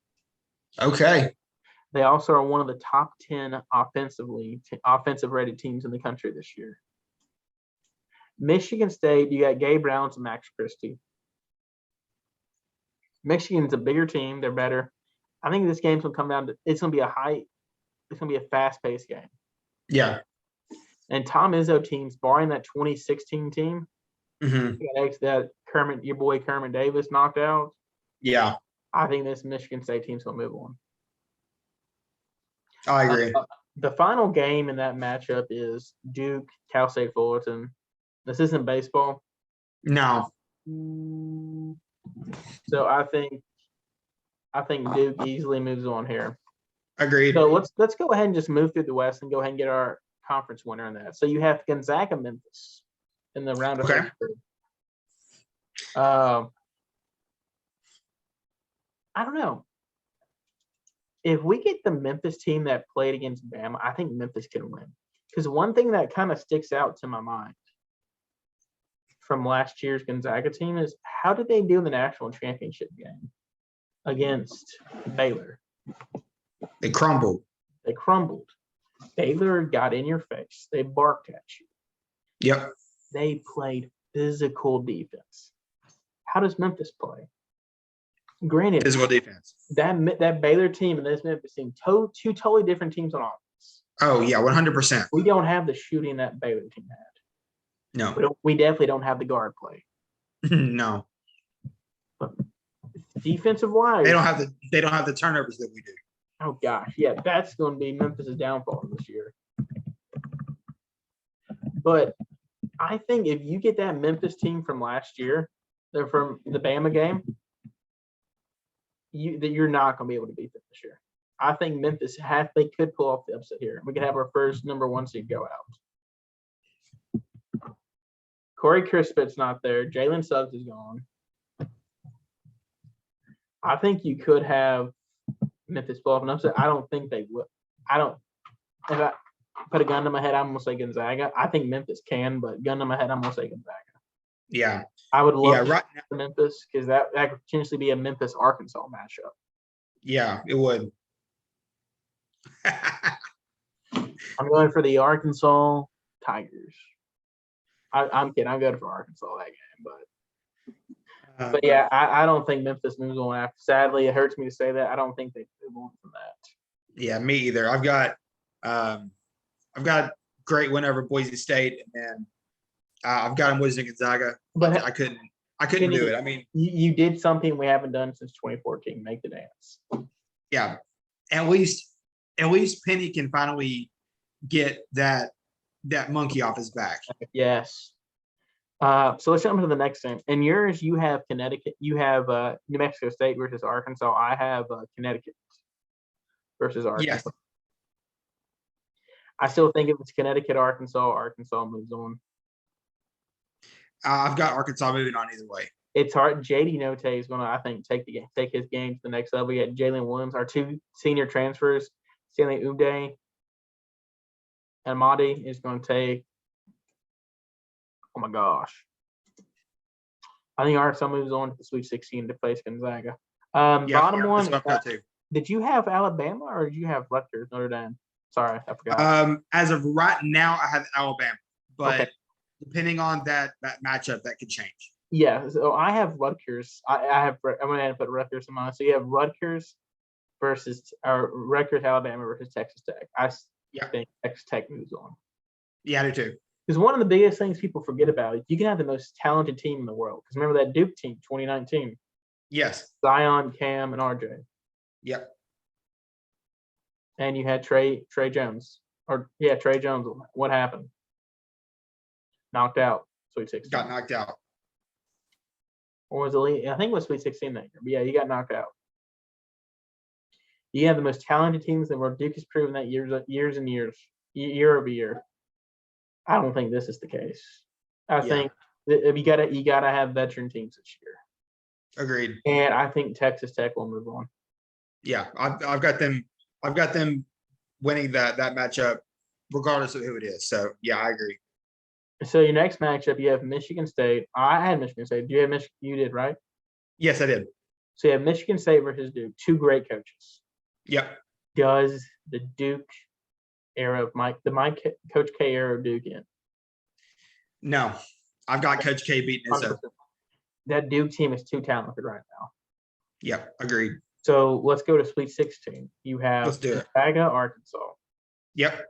Okay. They also are one of the top 10 offensive rated teams in the country this year. Michigan State, you got Gabe Brown and Max Christie. Michigan's a bigger team. They're better. I think this game's gonna come down to it's gonna be a fast-paced game. Yeah. And Tom Izzo teams, barring that 2016 team, that your boy Kermit Davis knocked out. Yeah. I think this Michigan State team's gonna move on. I agree. The final game in that matchup is Duke, Cal State Fullerton. This isn't baseball. No. So I think Duke easily moves on here. Agreed. So let's go ahead and just move through the West and go ahead and get our conference winner in that. So you have Gonzaga, Memphis in the round of 32. I don't know. If we get the Memphis team that played against Bama, I think Memphis can win. Because one thing that kind of sticks out to my mind from last year's Gonzaga team is how did they do in the national championship game against Baylor? They crumbled. Baylor got in your face. They barked at you. Yep. They played physical defense. How does Memphis play? Granted, Physical defense. that Baylor team and this Memphis team, two totally different teams on offense. Oh yeah, 100%. We don't have the shooting that Baylor team had. No, We definitely don't have the guard play. no, Defensive wise, they don't have the turnovers that we do. oh gosh, yeah, that's going to be Memphis' downfall this year. But I think if you get that Memphis team from last year, they're from the Bama game, you're not going to be able to beat them this year. I think Memphis they could pull off the upset here. We could have our first number 1 seed go out. Corey Crispin's not there. Jalen Suggs is gone. I think you could have Memphis pull off an upset. I don't think they would. If I put a gun to my head, I'm going to say Gonzaga. I think Memphis can, but gun to my head, I'm going to say Gonzaga. Yeah. I would love right now, Memphis because that could potentially be a Memphis-Arkansas matchup. Yeah, it would. I'm going for the Arkansas Tigers. I'm kidding. I'm going for Arkansas that game, but yeah, I don't think Memphis moves on after. Sadly, it hurts me to say that. I don't think they move on from that. Yeah, me either. I've got great win over Boise State, and then I've got them losing Gonzaga. But I couldn't do it. I mean, you did something we haven't done since 2014. Make the dance. Yeah, at least Penny can finally get that monkey off his back. Yes. So let's jump into the next game. In yours, you have Connecticut. You have New Mexico State versus Arkansas. I have Connecticut versus Arkansas. Yes. I still think if it's Connecticut, Arkansas moves on. I've got Arkansas moving on either way. It's hard. JD Note is going to, I think, take his game to the next level. We got Jalen Williams, our 2 senior transfers, Stanley Uday and Mahdi is going to take. Oh my gosh! I think Arkansas moves on to the Sweet 16 to face Gonzaga. Bottom one. Did you have Alabama or did you have Rutgers, Notre Dame? Sorry, I forgot. As of right now, I have Alabama, but okay. Depending on that matchup, that could change. Yeah, so I have Rutgers. I'm going to put Rutgers in mine. So you have Rutgers Alabama versus Texas Tech. I think Texas Tech moves on. Yeah, I do too. Because one of the biggest things people forget about is you can have the most talented team in the world. Because remember that Duke team, 2019? Yes. Zion, Cam, and RJ. Yep. And you had Trey Jones. Trey Jones. What happened? Knocked out. Sweet 16. Got knocked out. Or was it? I think it was Sweet 16 that year. But yeah, he got knocked out. You have the most talented teams in the world. Duke has proven that year over year. I don't think this is the case. I think that you gotta have veteran teams this year. Agreed. And I think Texas Tech will move on. Yeah, I've got them. I've got them winning that matchup, regardless of who it is. So yeah, I agree. So your next matchup, you have Michigan State. I had Michigan State. Do you have Michigan? You did, right? Yes, I did. So you have Michigan State versus Duke. 2 great coaches. Yep. Does the Duke era of Coach K era of Duke in? No, I've got Coach K beating Izzo. That Duke team is too talented right now. Yep, agreed. So let's go to Sweet 16. You have Gonzaga, Arkansas. Yep.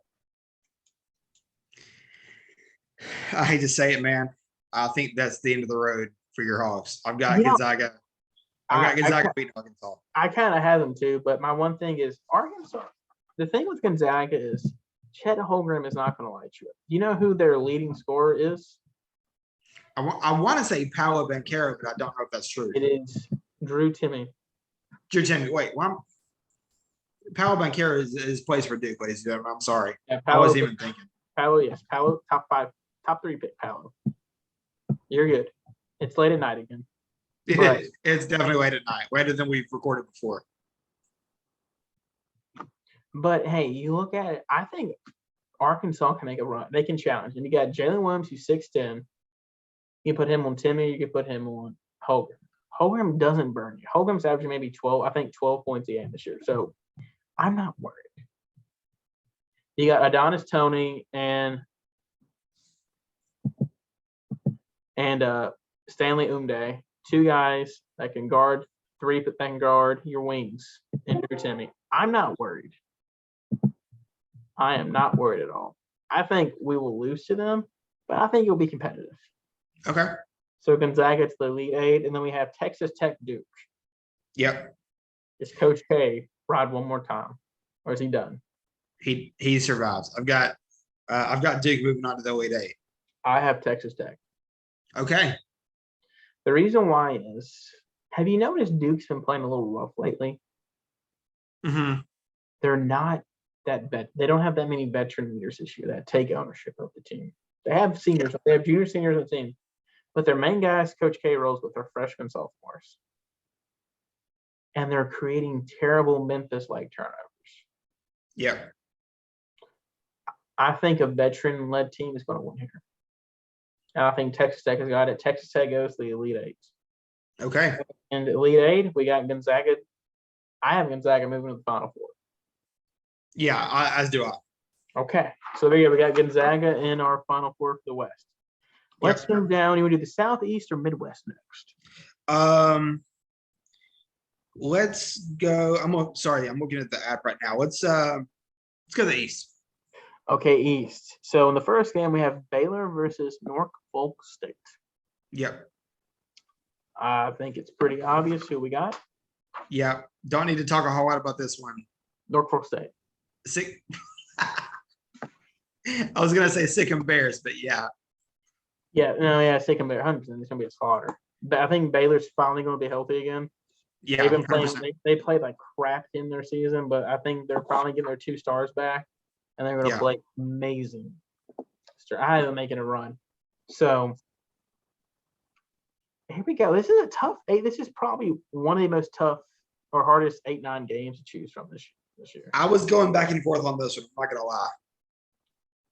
I hate to say it, man. I think that's the end of the road for your Hawks. I've got Gonzaga. I've got Gonzaga beating Arkansas. I kind of have them too, but my one thing is Arkansas. The thing with Gonzaga is Chet Holmgren is not going to light you up. You know who their leading scorer is? I want to say Paolo Banchero, but I don't know if that's true. It is Drew Timme. Drew Timme. Wait, Paolo Banchero is plays for Duke, ladies and gentlemen. I'm sorry. Yeah, I wasn't even thinking. Paolo, yes. Paolo, top 5, top 3 pick Paolo. You're good. It's late at night again. It's definitely late at night, later than we've recorded before. But hey, you look at it, I think Arkansas can make a run. They can challenge. And you got Jalen Williams, who's 6'10". You can put him on Timme, you can put him on Holmgren. Holmgren doesn't burn you. Holmgren's averaging maybe 12 points a game this year. So I'm not worried. You got Adonis Tony and Stanley Umde, two guys that can guard, three that can guard your wings, and Drew Timmy. I'm not worried. I am not worried at all. I think we will lose to them, but I think it'll be competitive. Okay. So Gonzaga to the Elite Eight, and then we have Texas Tech Duke. Yep. Is Coach K ride one more time, or is he done? He survives. I've got Duke moving on to the Elite Eight. I have Texas Tech. Okay. The reason why is, have you noticed Duke's been playing a little rough lately? Mm-hmm. They're not that they don't have that many veteran leaders this year that take ownership of the team. They have seniors, they have junior seniors on the team, but their main guys, Coach K rolls with their freshmen sophomores. And they're creating terrible Memphis-like turnovers. Yep. I think a veteran-led team is going to win here. And I think Texas Tech has got it. Texas Tech goes to the Elite Eight. Okay. And the Elite Eight, we got Gonzaga. I have Gonzaga moving to the Final Four. Yeah, as do I. Okay. So there you go. We got Gonzaga in our Final Four for the West. Let's move down. You want to do the Southeast or Midwest next? Let's go. I'm looking at the app right now. Let's go to the East. Okay, East. So in the first game, we have Baylor versus Norfolk State. Yep. I think it's pretty obvious who we got. Yeah. Don't need to talk a whole lot about this one. Norfolk State. Sick. I was gonna say sick and Bears, but yeah. Yeah, sick and Bear 100%. It's gonna be a slaughter. But I think Baylor's finally gonna be healthy again. Yeah, they've been playing. They played like crap in their season, but I think they're finally getting their 2 stars back, and they're gonna play amazing. I have them making a run. So here we go. This is a tough 8. This is probably one of the most tough or hardest 8-9 games to choose from this year. I was going back and forth on this one. I'm not gonna lie.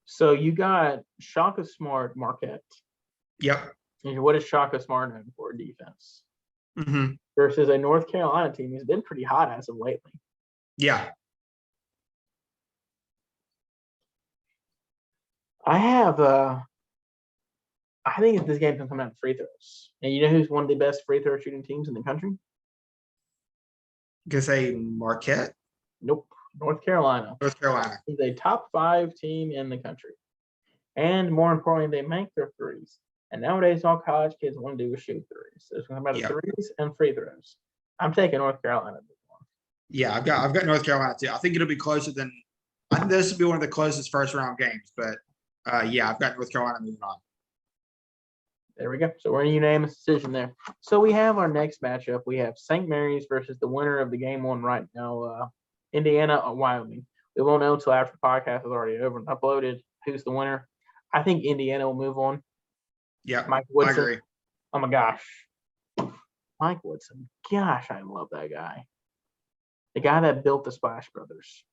So you got Shaka Smart, Marquette. Yep. And what is Shaka Smart known for? Defense. Mm-hmm. Versus a North Carolina team who's been pretty hot as of lately. Yeah. I think this game's gonna come out in free throws. And you know who's one of the best free throw shooting teams in the country? Gonna say Marquette? Nope. North Carolina. North Carolina. He's a top 5 team in the country. And more importantly, they make their threes. And nowadays, all college kids want to do is shoot threes. So it's going to be about threes and free throws. I'm taking North Carolina. Yeah, I've got North Carolina too. I think it'll be closer than. I think this will be one of the closest first round games. But yeah, I've got North Carolina moving on. There we go. So we're in a unanimous decision there. So we have our next matchup. We have St. Mary's versus the winner of the game one right now, Indiana or Wyoming. We won't know until after the podcast is already over and uploaded who's the winner. I think Indiana will move on. Yeah, Mike Woodson. I agree. Oh my gosh. Mike Woodson. Gosh, I love that guy. The guy that built the Splash Brothers.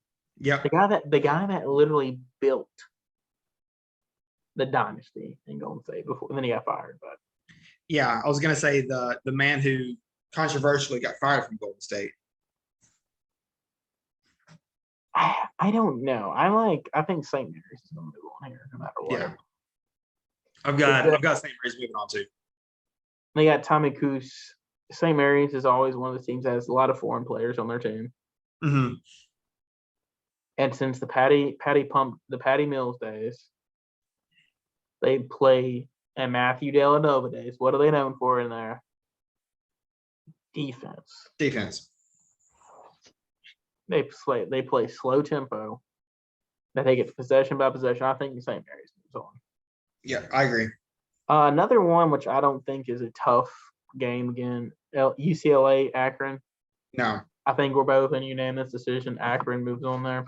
Yep. The guy that literally built the dynasty in Golden State before, and then he got fired. But yeah, I was gonna say the man who controversially got fired from Golden State. I don't know. I think St. Mary's is gonna move on here no matter what. Yeah. I've got St. Mary's moving on too. They got Tommy Coos. St. Mary's is always one of the teams that has a lot of foreign players on their team. Mm-hmm. And since the Patty Mills days, they play and Matthew Dellavedova days. What are they known for in there? Defense. They play slow tempo. They take it possession by possession. I think St. Mary's moves on. Yeah, I agree. Another one which I don't think is a tough game again. UCLA Akron. No. I think we're both in unanimous decision. Akron moves on there.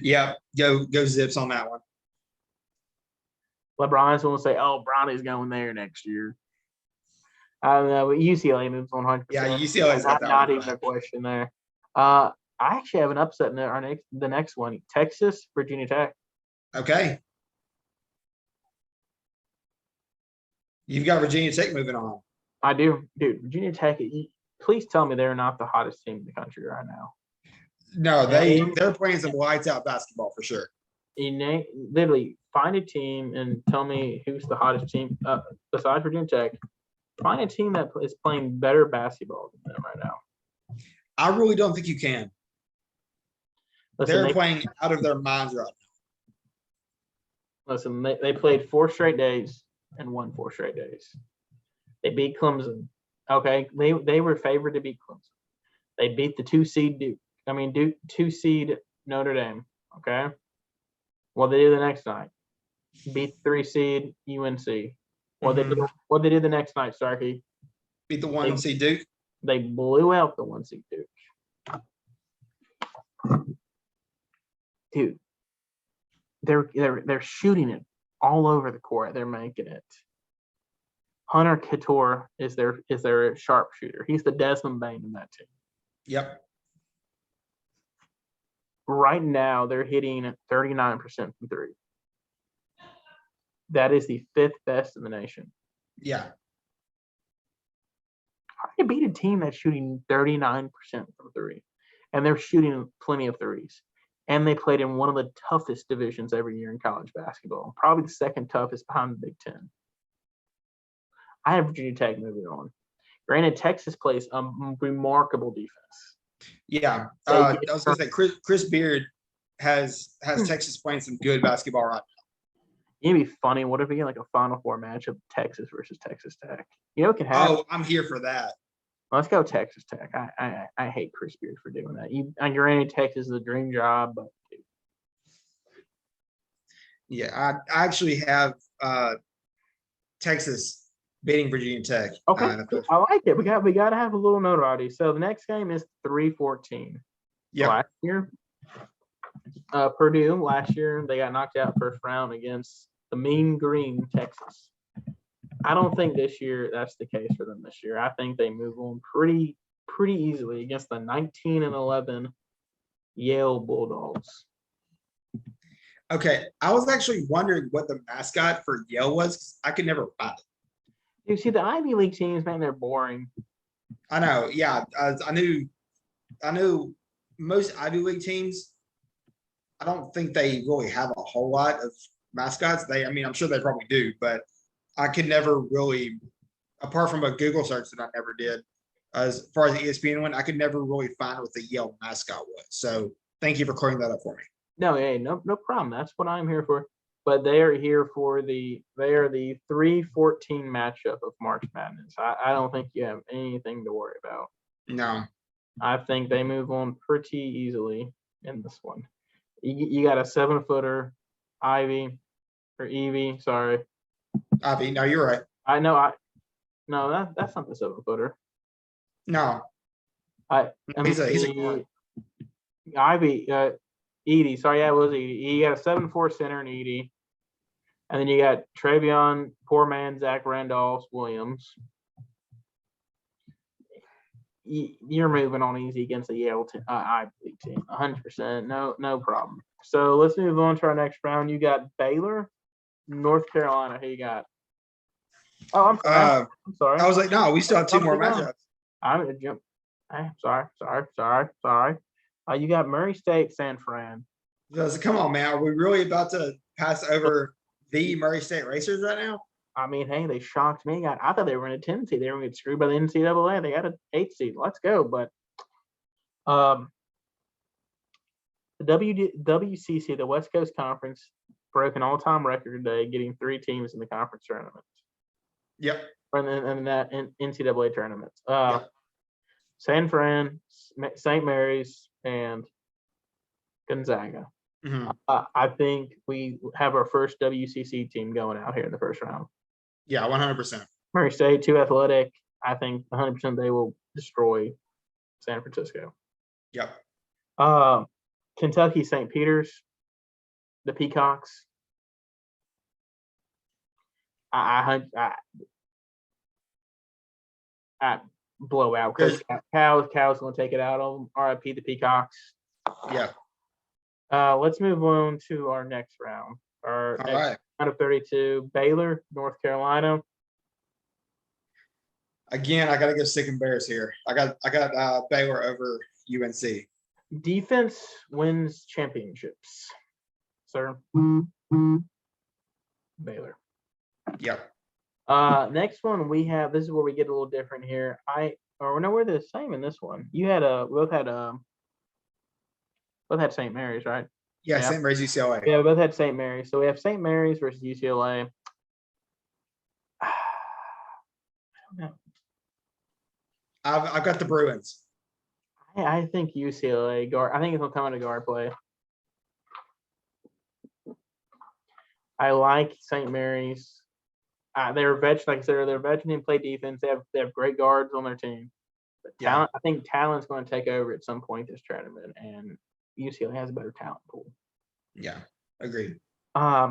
Yeah, go Zips on that one. LeBron's going to say, "Oh, Bronny's going there next year." I don't know, but UCLA moves on 100%. Yeah, UCLA's got that not one even a question there. I actually have an upset in the next one: Texas, Virginia Tech. Okay. You've got Virginia Tech moving on. I do, dude. Virginia Tech. Please tell me they're not the hottest team in the country right now. No, Name- they're playing some lights out basketball for sure. Literally find a team and tell me who's the hottest team besides Virginia Tech. Find a team that is playing better basketball than them right now. I really don't think you can. Listen, They're playing out of their minds right they played 4 straight days and won 4 straight days. They beat Clemson. Okay, they were favored to beat Clemson. They beat the 2-seed Duke. 2-seed Notre Dame. Okay, what they do the next night? Beat 3-seed UNC. What they did the next night, Starkey? Beat the 1 seed Duke. They blew out the 1-seed Duke. Dude, they're shooting it all over the court. They're making it. Hunter Couture is their sharpshooter. He's the Desmond Bain in that team. Yep. Right now, they're hitting 39% from three. That is the 5th best in the nation. Yeah. How do you beat a team that's shooting 39% from three? And they're shooting plenty of threes. And they played in one of the toughest divisions every year in college basketball. Probably the 2nd toughest behind the Big Ten. I have Virginia Tech moving on. Granted, Texas plays a remarkable defense. Yeah. I was going to say, Chris Beard has Texas playing some good basketball right now. It'd be funny. What if we get like a Final Four matchup, Texas versus Texas Tech? You know, it could happen. Oh, I'm here for that. Let's go Texas Tech. I hate Chris Beard for doing that. Granted, Texas is a dream job, but Yeah, I actually have Texas beating Virginia Tech. okay, I like it. We got to have a little notoriety. So the next game is 3-14. Yeah. Last year, Purdue. Last year they got knocked out first round against the Mean Green Texas. I don't think this year that's the case for them this year. I think they move on pretty easily against the 19-11 Yale Bulldogs. Okay, I was actually wondering what the mascot for Yale was. 'Cause I could never find it. You see, the Ivy League teams, man, they're boring. I know. Yeah, I knew most Ivy League teams. I don't think they really have a whole lot of mascots. I mean, I'm sure they probably do, but I could never really, apart from a Google search that I never did, as far as the ESPN one, I could never really find what the Yale mascot was. So thank you for clearing that up for me. No, hey, no problem. That's what I'm here for. But they are here for the 3-14 matchup of March Madness. I don't think you have anything to worry about. No. I think they move on pretty easily in this one. You got a 7-footer, Evie. Sorry, Ivy. No, you're right. I know. That's not the 7-footer. No. He's a guard. Ivy. Edie. Sorry, yeah, it was Edie. You got a 7'4" center in Edie. And then you got Travion, poor man, Zach Randolph Williams. You're moving on easy against the Yale Ivy League team, 100%. No problem. So let's move on to our next round. You got Baylor, North Carolina. Who you got? Oh, I'm sorry. I was like, no, we still have 2 more matchups. I'm gonna jump. Hey, sorry. You got Murray State, San Fran. Come on, man. Are we really about to pass over the Murray State Racers right now? I mean, hey, they shocked me. I thought they were in a 10 seed. They were going to get screwed by the NCAA. They got an 8 seed. Let's go. But the WCC, the West Coast Conference, broke an all-time record today, getting 3 teams in the conference tournament. Yep. And that NCAA tournament. Yep. San Fran, St. Mary's, and Gonzaga. Mm-hmm. I think we have our first WCC team going out here in the first round. Yeah, 100%. Murray State, too athletic. I think 100% they will destroy San Francisco. Yep. Kentucky, St. Peter's, the Peacocks. I blowout. Cows going to take it out on RIP the Peacocks. Yeah. Let's move on to our next round. Our next round of 32, Baylor, North Carolina. Again, I got to go sick and bears here. I got Baylor over UNC. Defense wins championships, sir. Baylor. Yep. Next one we have. This is where we get a little different here. We're the same in this one. We both had St. Mary's, right? Yeah, Yeah. St. Mary's UCLA. Yeah, we both had St. Mary's. So we have St. Mary's versus UCLA. I don't know. I've got the Bruins. I think UCLA guard. I think it's gonna come into guard play. I like St. Mary's. They're veteran, like I said, they're veteran and play defense. They have great guards on their team. But talent, I think talent's going to take over at some point this tournament, and UCLA has a better talent pool. Yeah, agreed.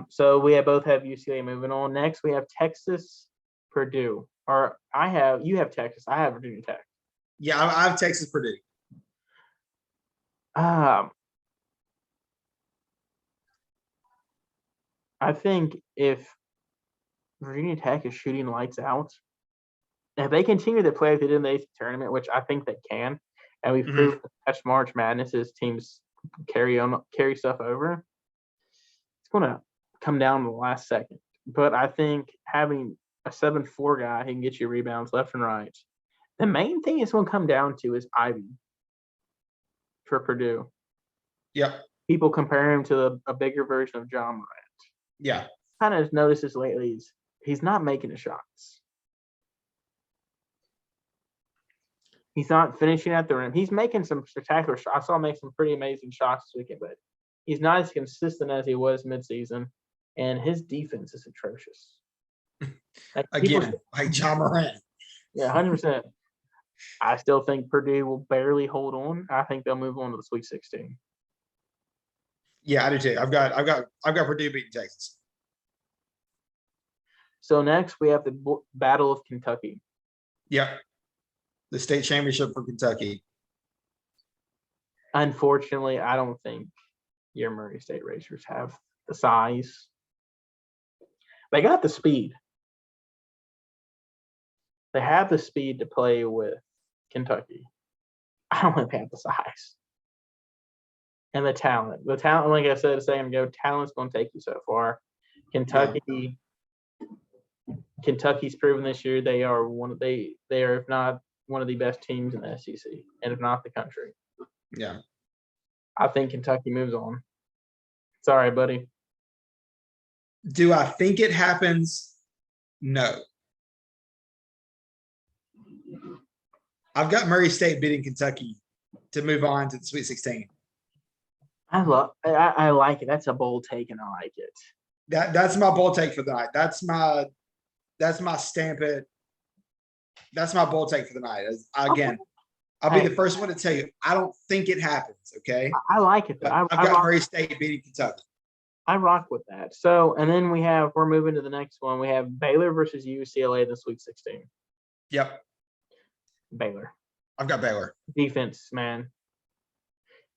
So we both have UCLA moving on. Next, we have Texas, Purdue. You have Texas. I have Virginia Tech. Yeah, I have Texas, Purdue. I think if Virginia Tech is shooting lights out, if they continue to play like they did in the ACC tournament, which I think they can, and we've proved that March Madness as teams carry stuff over, it's going to come down to the last second. But I think having a 7'4" guy who can get you rebounds left and right, the main thing it's going to come down to is Ivy for Purdue. Yep. People compare him to a bigger version of John Morant. Yeah. Kind of noticed this lately. He's not making the shots. He's not finishing at the rim. He's making some spectacular shots. I saw him make some pretty amazing shots this weekend, but he's not as consistent as he was midseason, and his defense is atrocious. Like John Morant. Yeah, 100%. I still think Purdue will barely hold on. I think they'll move on to the Sweet 16. Yeah, I do too. I've got Purdue beating Texas. So next we have the Battle of Kentucky. Yep. The state championship for Kentucky. Unfortunately, I don't think your Murray State Racers have the size. They got the speed. They have the speed to play with Kentucky. I don't think they have the size. And the talent. The talent, like I said a second ago, talent's going to take you so far. Kentucky's proven this year they are if not one of the best teams in the SEC, and if not the country. Yeah. I think Kentucky moves on. Sorry, buddy. Do I think it happens? No. I've got Murray State beating Kentucky to move on to the Sweet 16. I like it. That's a bold take, and I like it. That's my bold take for the night. That's my stamp it. That's my bold take for the night. Again, I'll be the first one to tell you, I don't think it happens. Okay. I like it. I've got Murray State beating Kentucky. I rock with that. So, and then we're moving to the next one. We have Baylor versus UCLA in the Sweet 16. Yep. Baylor. I've got Baylor. Defense, man.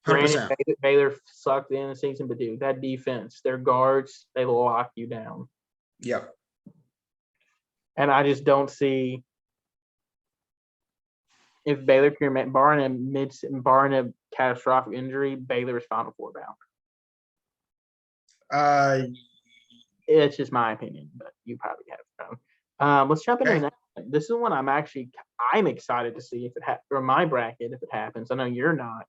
100%. Baylor sucked at the end of the season, but dude, that defense, their guards, they lock you down. Yep. And I just don't see if Baylor can, barring a catastrophic injury, Baylor's Final Four bound. It's just my opinion, but you probably have it. Let's jump into the next one. This is one I'm excited to see if it or my bracket if it happens. I know you're not.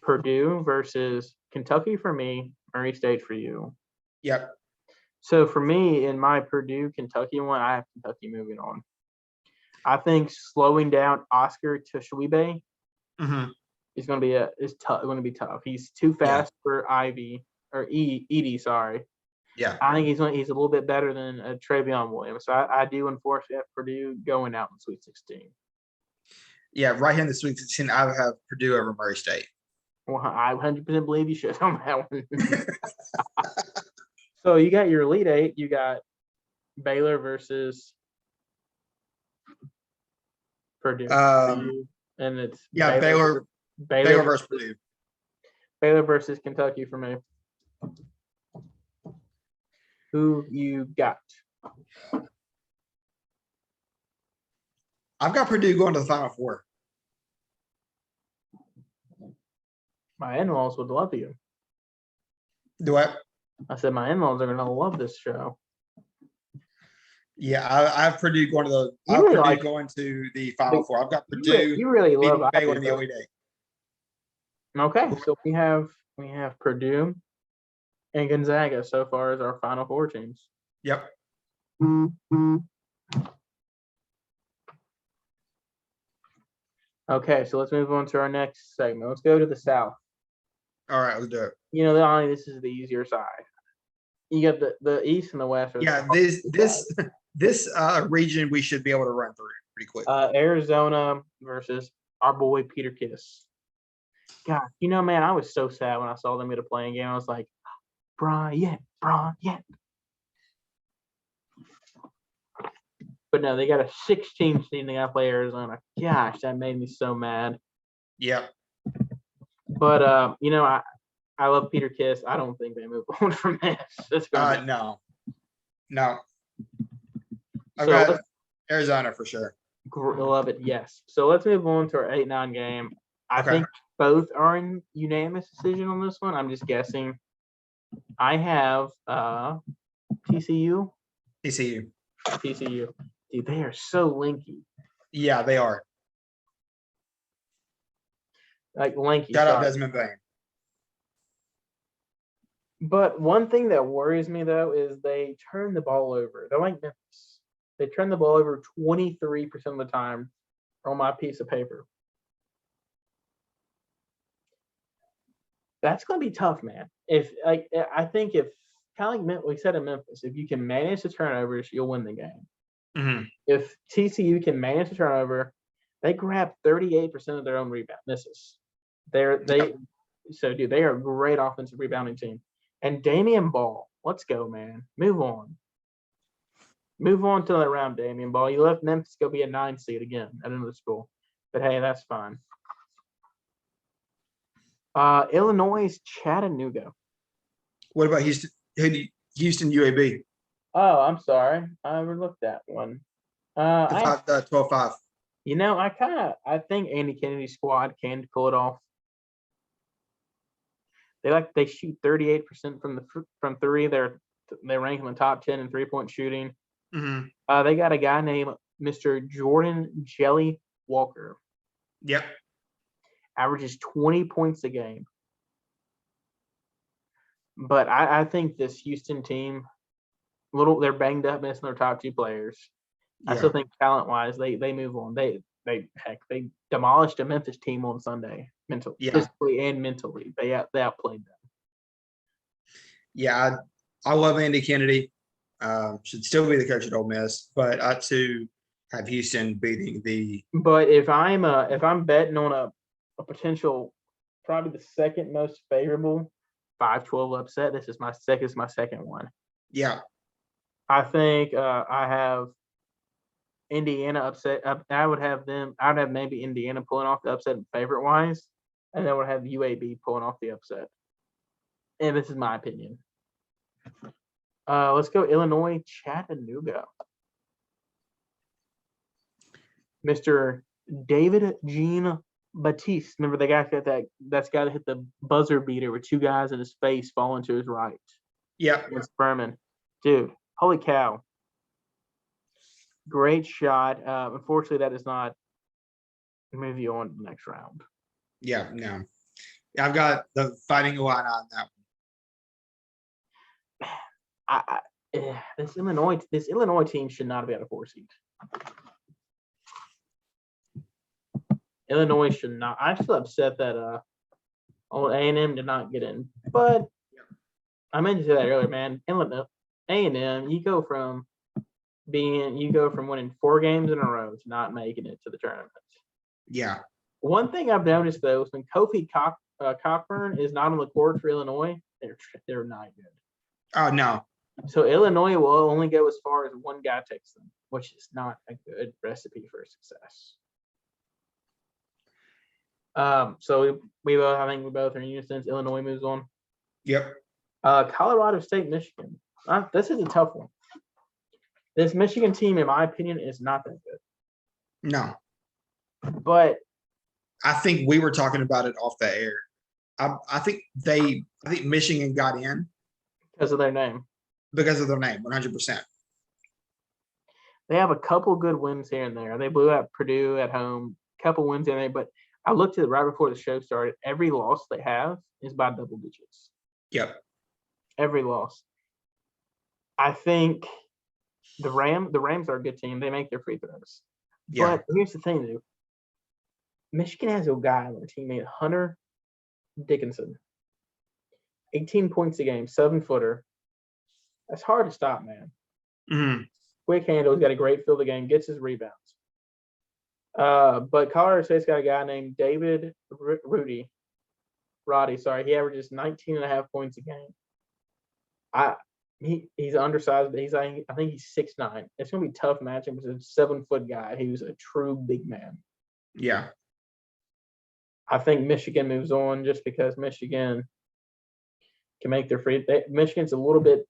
Purdue versus Kentucky for me, Murray State for you. Yep. So for me, in my Purdue Kentucky one, I have Kentucky moving on. I think slowing down Oscar Tshiebwe is going to be tough. He's too fast for Edey. Sorry. Yeah. I think he's a little bit better than Travion Williams. So I do unfortunately have Purdue going out in the Sweet 16. Yeah, right here in the Sweet 16, I would have Purdue over Murray State. Well, I 100% believe you should on that one. So you got your Elite Eight. You got Baylor versus Purdue. And it's Baylor versus Purdue. Baylor versus Kentucky for me. Who you got? I've got Purdue going to the Final Four. My in-laws would love you. Do I? I said my in-laws are gonna love this show. Yeah, I have Purdue going to the. You I have really Purdue like- going to the Final Four. I've got You really, Purdue you really love beating Baylor Ivy, in the though. Elite Eight. Okay, so we have Purdue and Gonzaga so far as our Final Four teams. Yep. Okay, so let's move on to our next segment. Let's go to the South. All right, let's do it. You know, honestly, this is the easier side. You got the East and the West. Are the Yeah, this region we should be able to run through pretty quick. Arizona versus our boy Peter Kiss. God, you know, man, I was so sad when I saw them get a playing game. I was like, Bryant. But no, they got a 16 seed and they got to play Arizona. Gosh, that made me so mad. Yep. But you know, I love Peter Kiss. I don't think they move on from this. It's gonna be, No. I've So got let's- Arizona for sure. love it. Yes. So let's move on to our 8-9 game. I Okay. think both are in unanimous decision on this one. I'm just guessing. I have TCU. TCU. Dude, they are so linky. Yeah, they are. Like lanky. Shout out sorry. Desmond Bain. But one thing that worries me though is they turn the ball over. They're like Memphis. They turn the ball over 23% of the time on my piece of paper. That's going to be tough, man. I think if kind of like we said in Memphis, if you can manage the turnovers, you'll win the game. Mm-hmm. If TCU can manage the turnover, they grab 38% of their own rebound misses. They are a great offensive rebounding team. And Damian Ball, let's go, man. Move on. Move on to the round, Damian Ball. You left Memphis go be a 9 seed again at another school. But hey, that's fine. Illinois' Chattanooga. What about Houston? Houston UAB. Oh, I'm sorry. I overlooked that one. The 12-5. You know, I think Andy Kennedy's squad can pull it off. They shoot 38% from three. They rank in the top 10 in 3-point shooting. Mm-hmm. They got a guy named Mr. Jordan Jelly Walker. Yep. Averages 20 points a game. But I think this Houston team, they're banged up, missing their top 2 players. Yeah. I still think talent-wise, they move on. They demolished a Memphis team on Sunday, physically and mentally. They outplayed them. Yeah, I love Andy Kennedy. Should still be the coach at Ole Miss, but I too have Houston beating the. But if I'm betting on a potential, probably the second most favorable 5-12 upset, this is my second one. Yeah. I think I have Indiana upset. I'd have maybe Indiana pulling off the upset favorite wise, and then I would have UAB pulling off the upset. And this is my opinion. Let's go Illinois, Chattanooga. Mr. David Jean Batiste. Remember the guy that's got to hit the buzzer beater with 2 guys in his face falling to his right. Yep. Against Furman. Dude, holy cow. Great shot. Unfortunately, that does not move you on to the next round. Yeah, no. I've got the Fighting Illini on that one. This Illinois team should not be at a 4 seed. Illinois should not. I'm still upset that A&M did not get in. But I meant to say that earlier, man. A&M, you go from winning 4 games in a row to not making it to the tournament. Yeah. One thing I've noticed though is when Kofi Cockburn is not on the court for Illinois, they're not good. Oh no. So Illinois will only go as far as one guy takes them, which is not a good recipe for success. So I think we both are in unison. Illinois moves on. Yep. Colorado State, Michigan. This is a tough one. This Michigan team, in my opinion, is not that good. No, but I think we were talking about it off the air. I think Michigan got in because of their name, because of their name, 100%. they have a couple good wins here and there. They blew out Purdue at home, couple wins in there, but I looked at it right before the show started. Every loss they have is by double digits. Yep. Every loss. I think the Rams are a good team. They make their free throws. Yeah. But here's the thing, dude. Michigan has a guy on their team named Hunter Dickinson. 18 points a game, 7-footer. That's hard to stop, man. Mhm. Quick handle. He's got a great field of game, gets his rebounds. But Colorado State's got a guy named David Roddy, sorry. He averages 19 and a half points a game. He's undersized, but I think he's 6'9". It's gonna be tough matching with a 7-foot guy who's a true big man. Yeah. I think Michigan moves on just because Michigan can make their Michigan's a little bit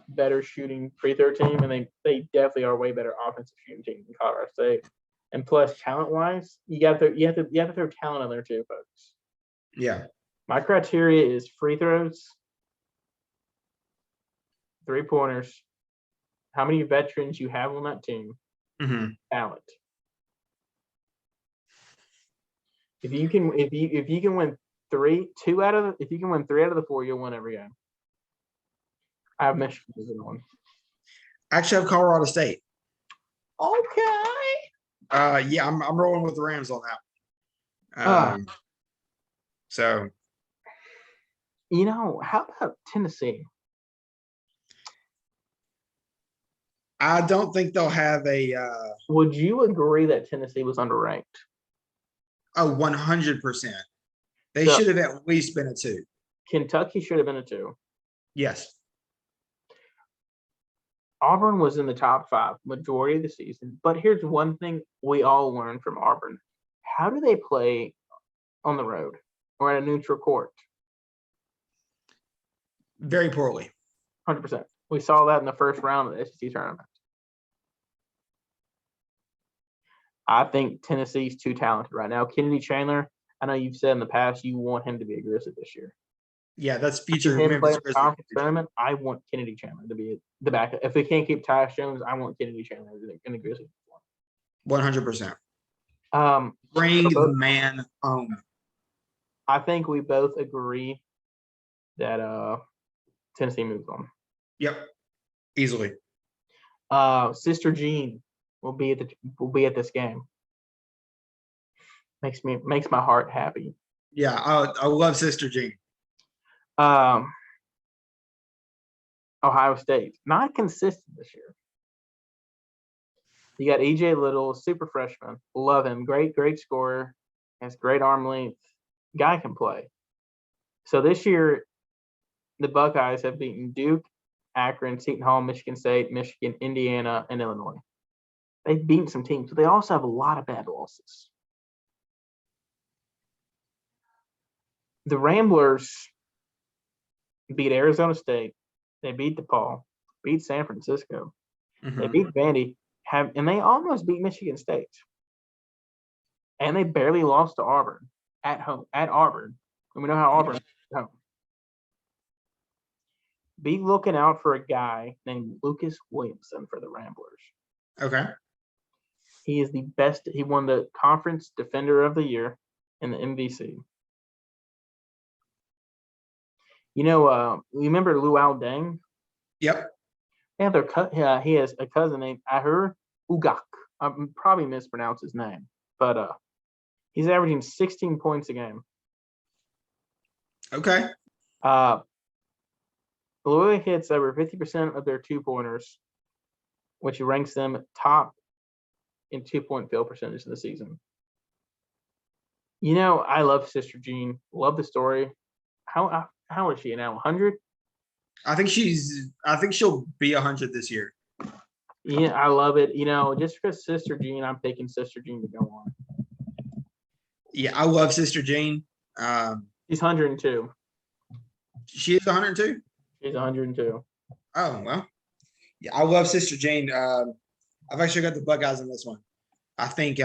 better shooting free throw team, and they definitely are a way better offensive shooting team than Colorado State. And plus, talent wise, you have to throw talent in there too, folks. Yeah. My criteria is free throws, 3-pointers, how many veterans you have on that team, Mhm. talent. If you can win if you can win 3 out of the 4, you'll win every game. I have Michigan as one. Actually, I have Colorado State. Okay. Yeah, I'm rolling with the Rams on that. Ah. So How about Tennessee? I don't think they'll have a Would you agree that Tennessee was underranked? 100%. They So- should have at least been a 2. Kentucky should have been a 2. Yes. Auburn was in the top 5 majority of the season. But here's one thing we all learned from Auburn. How do they play on the road or at a neutral court? Very poorly. 100%. We saw that in the first round of the SEC tournament. I think Tennessee's too talented right now. Kennedy Chandler, I know you've said in the past you want him to be aggressive this year. Yeah, that's future Him Memphis playing the Grizzlies. conference tournament, I want Kennedy Chandler to be the backup. If we can't keep Tyus Jones, I want Kennedy Chandler in the Grizzlies. 100%. So Bring the both- man home. I think we both agree that Tennessee moves on. Yep. Easily. Sister Jean will be at this game. Makes my heart happy. Yeah, I love Sister Jean. Ohio State, not consistent this year. You got EJ Little, super freshman. Love him. Great scorer. Has great arm length. Guy can play. So this year, the Buckeyes have beaten Duke, Akron, Seton Hall, Michigan State, Michigan, Indiana, and Illinois. They've beaten some teams, but they also have a lot of bad losses. The Ramblers beat Arizona State. They beat DePaul, beat San Francisco. They Mhm. beat Vandy, and they almost beat Michigan State. And they barely lost to Auburn at home, at Auburn. And we know how Auburn is at home. Be looking out for a guy named Lucas Williamson for the Ramblers. Okay. He is the best. He won the Conference Defender of the Year in the MVC. You remember Luau Deng? Yep. Yeah, he has a cousin named Ahur Ugak. I'm probably mispronounced his name, but he's averaging 16 points a game. Okay. Loyola hits over 50% of their 2-pointers, which ranks them top in 2-point field percentage in the season. I love Sister Jean. Love the story. How is she now? 100? I think she'll be 100 this year. Yeah, I love it. Just because Sister Jean, I'm picking Sister Jean to go on. Yeah, I love Sister Jean. She's 102. She is 102. She's 102. Oh well. Yeah, I love Sister Jean. I've actually got the Buckeyes in this one. I think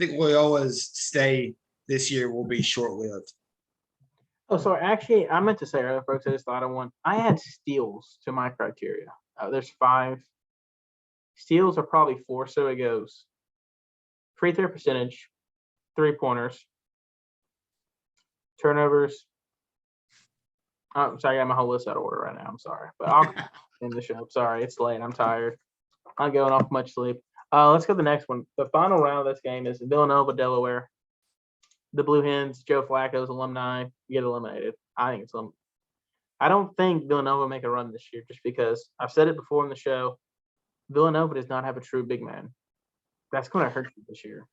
Loyola's stay this year will be short-lived. Oh, sorry. Actually, I meant to say earlier, folks. I just thought of one. I had steals to my criteria. There's 5. Steals are probably 4, so it goes free throw percentage, 3-pointers, turnovers. I'm sorry, I got my whole list out of order right now. I'm sorry, but I'll end the show. Sorry, it's late. I'm tired. I'm going off much sleep. Let's go to the next one. The final round of this game is Villanova, Delaware. The Blue Hens, Joe Flacco's alumni, get eliminated. I think it's I don't think Villanova will make a run this year just because I've said it before in the show. Villanova does not have a true big man. That's going to hurt you this year.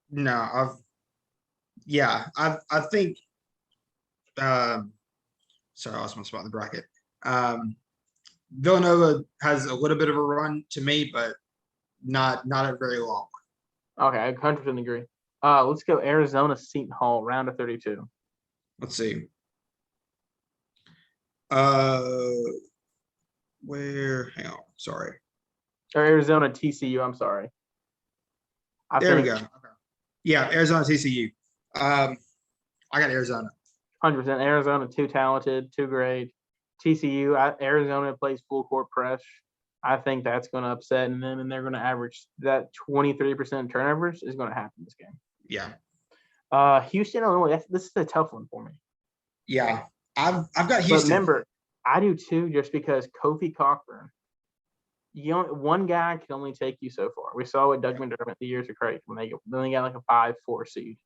No, I think sorry, I lost my spot in the bracket. Villanova has a little bit of a run to me, but not a very long one. Okay, I 100% agree. Let's go Arizona Seton Hall, round of 32. Let's see. Where? Hang on. Sorry. Or Arizona TCU, I'm sorry. There we go. Okay. Yeah, Arizona TCU. I got Arizona. 100%. Arizona, too talented, too great. TCU, Arizona plays full court press. I think that's going to upset them, and they're going to average that 23% turnovers is going to happen this game. Yeah. Houston, Illinois. This is a tough one for me. Yeah, I've got Houston. But remember, I do too, just because Kofi Cockburn. One guy can only take you so far. We saw with Doug McDermott the years of crazy when they only got like a 5-4 seed.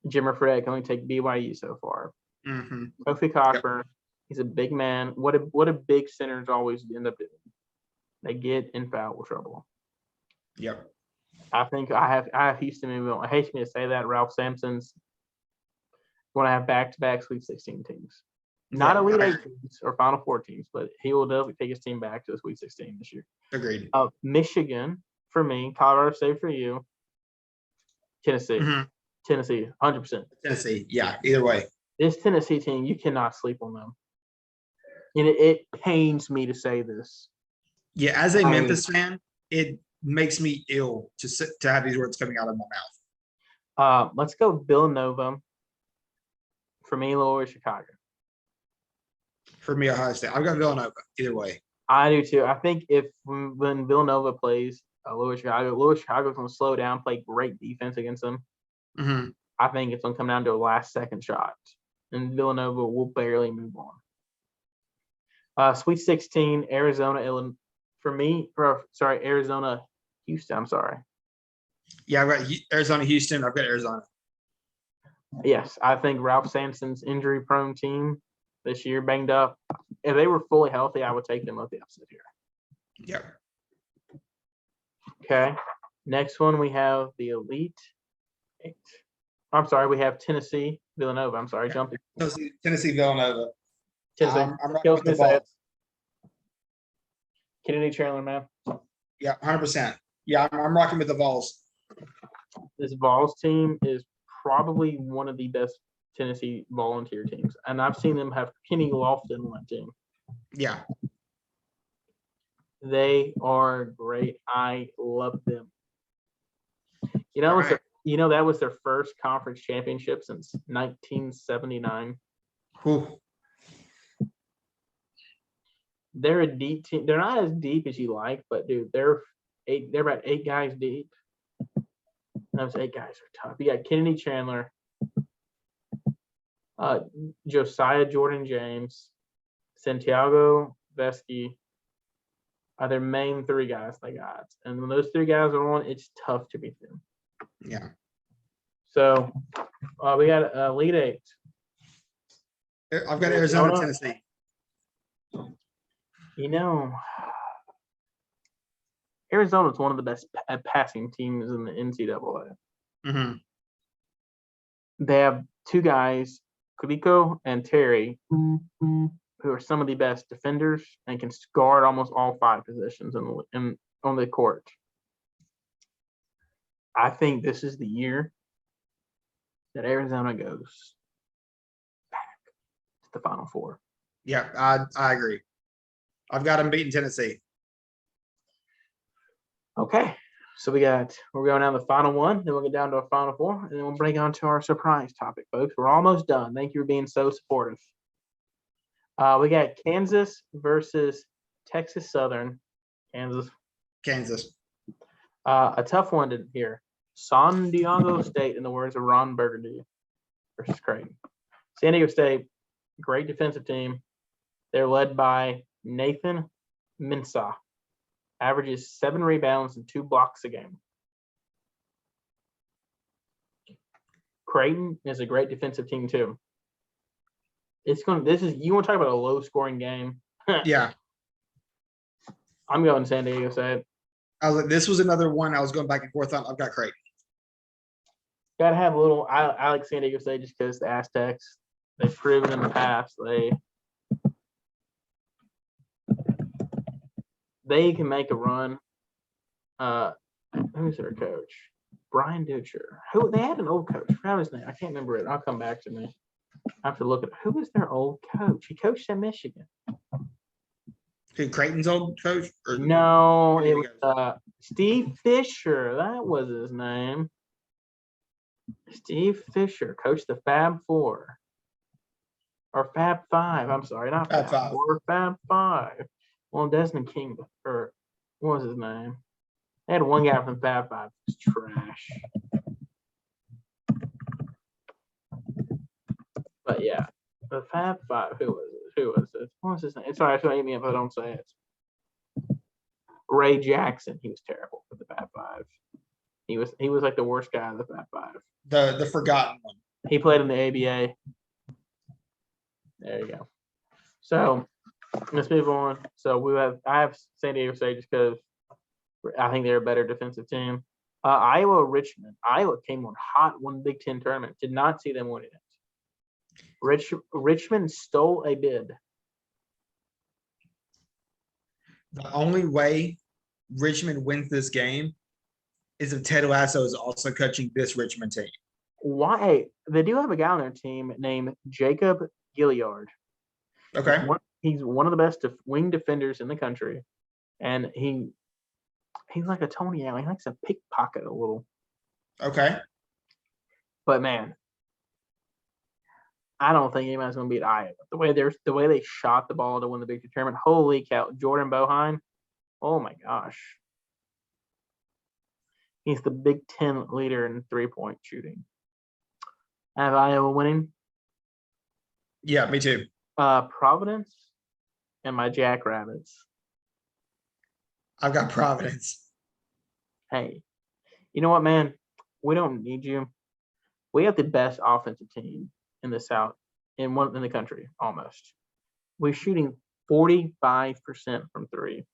Jimmer Fredette can only take BYU so far. Mm-hmm. Kofi Cockburn, he's a big man. What a big centers always end up doing. They get in foul trouble. Yep. I think I have Houston moving on. I hate me to say that. Ralph Sampson's going to have back-to-back Sweet 16 teams. Not Elite 8 teams or Final Four teams, but he will definitely take his team back to the Sweet 16 this year. Agreed. Michigan for me, Colorado State for you, Tennessee. Mm-hmm. Tennessee, 100%. Tennessee, yeah, either way. This Tennessee team, you cannot sleep on them. And it pains me to say this. Yeah, as a Memphis fan, it makes me ill to have these words coming out of my mouth. Let's go Villanova. For me, Loyola Chicago. For me, Ohio State. I've got Villanova either way. I do too. I think when Villanova plays Loyola Chicago's going to slow down, play great defense against them. Mm-hmm. I think it's going to come down to a last-second shot, and Villanova will barely move on. Sweet 16, Arizona, Illinois. For me, Arizona, Houston. I'm sorry. Yeah, I've got Arizona, Houston. I've got Arizona. Yes, I think Ralph Sampson's injury-prone team this year, banged up. If they were fully healthy, I would take them up the upset here. Yep. Okay. Next one, we have the Elite 8. I'm sorry, we have Tennessee, Villanova. I'm sorry, jumping. Tennessee, Villanova. Tennessee. I'm rocking Kills with me the to say it. Vols. Kennedy Chandler, man. Yeah, 100%. Yeah, I'm rocking with the Vols. This Vols team is probably one of the best Tennessee volunteer teams. And I've seen them have Kenny Lofton on that team. Yeah. They are great. I love them. That was their first conference championship since 1979. Whew. They're a deep team. They're not as deep as you like, but dude, they're about 8 guys deep. Those 8 guys are tough. You got Kennedy Chandler, Josiah Jordan James, Santiago Vesky are their main 3 guys they got. And when those 3 guys are on, it's tough to beat them. Yeah. So we got Elite 8. I've got Arizona, Tennessee. Arizona is one of the best passing teams in the NCAA. Mm-hmm. They have 2 guys, Kuliko and Terry, who are some of the best defenders and can guard almost all 5 positions on the court. I think this is the year that Arizona goes back to the Final Four. Yeah, I agree. I've got them beating Tennessee. Okay. So we're going down the final one, then we'll get down to our final four, and then we'll bring on to our surprise topic, folks. We're almost done. Thank you for being so supportive. We got Kansas versus Texas Southern. Kansas. Kansas. A tough one to hear. San Diego State, in the words of Ron Burgundy, versus Creighton. San Diego State, great defensive team. They're led by Nathan Mensah. Averages 7 rebounds and 2 blocks a game. Creighton is a great defensive team too. You want to talk about a low scoring game. Yeah. I'm going San Diego State. This was another one I was going back and forth on. I've got Creighton. Gotta have a little. I like San Diego State just because the Aztecs. They've proven in the past they can make a run. Who's their coach? Brian Dutcher. Who they had an old coach. I forgot his name. I can't remember it. I'll come back to me. I have to look at who was their old coach. He coached at Michigan. Who, Creighton's old coach? Or No, it was Steve Fisher. That was his name. Steve Fisher coached the Fab Four. Or Fab Five. I'm sorry, not Fab Fab Five. Four, Fab Five. Well, Desmond King, or what was his name? They had one guy from Fab Five. It was trash. But yeah, the Fab Five. Who was it? What was his name? Sorry, it's gonna eat me if I don't say it. Ray Jackson. He was terrible for the Fab Five. He was like the worst guy of the Fab Five. The forgotten one. He played in the ABA. There you go. So let's move on. So I have San Diego State just because I think they're a better defensive team. Iowa Richmond. Iowa came on hot, won the Big Ten tournament. Did not see them winning it. Richmond stole a bid. The only way Richmond wins this game is if Ted Lasso is also coaching this Richmond team. Why? They do have a guy on their team named Jacob Gilliard. Okay. He's one of the best wing defenders in the country, and he's like a Tony Allen. He likes to pickpocket a little. Okay. But man, I don't think anybody's going to beat Iowa. The way they shot the ball to win the Big Ten tournament. Holy cow! Jordan Boeheim. Oh my gosh. He's the Big Ten leader in 3-point shooting. I have Iowa winning. Yeah, me too. Providence and my Jackrabbits. I've got Providence. Hey, you know what, man? We don't need you. We have the best offensive team in the South, in the country, almost. We're shooting 45% from 3.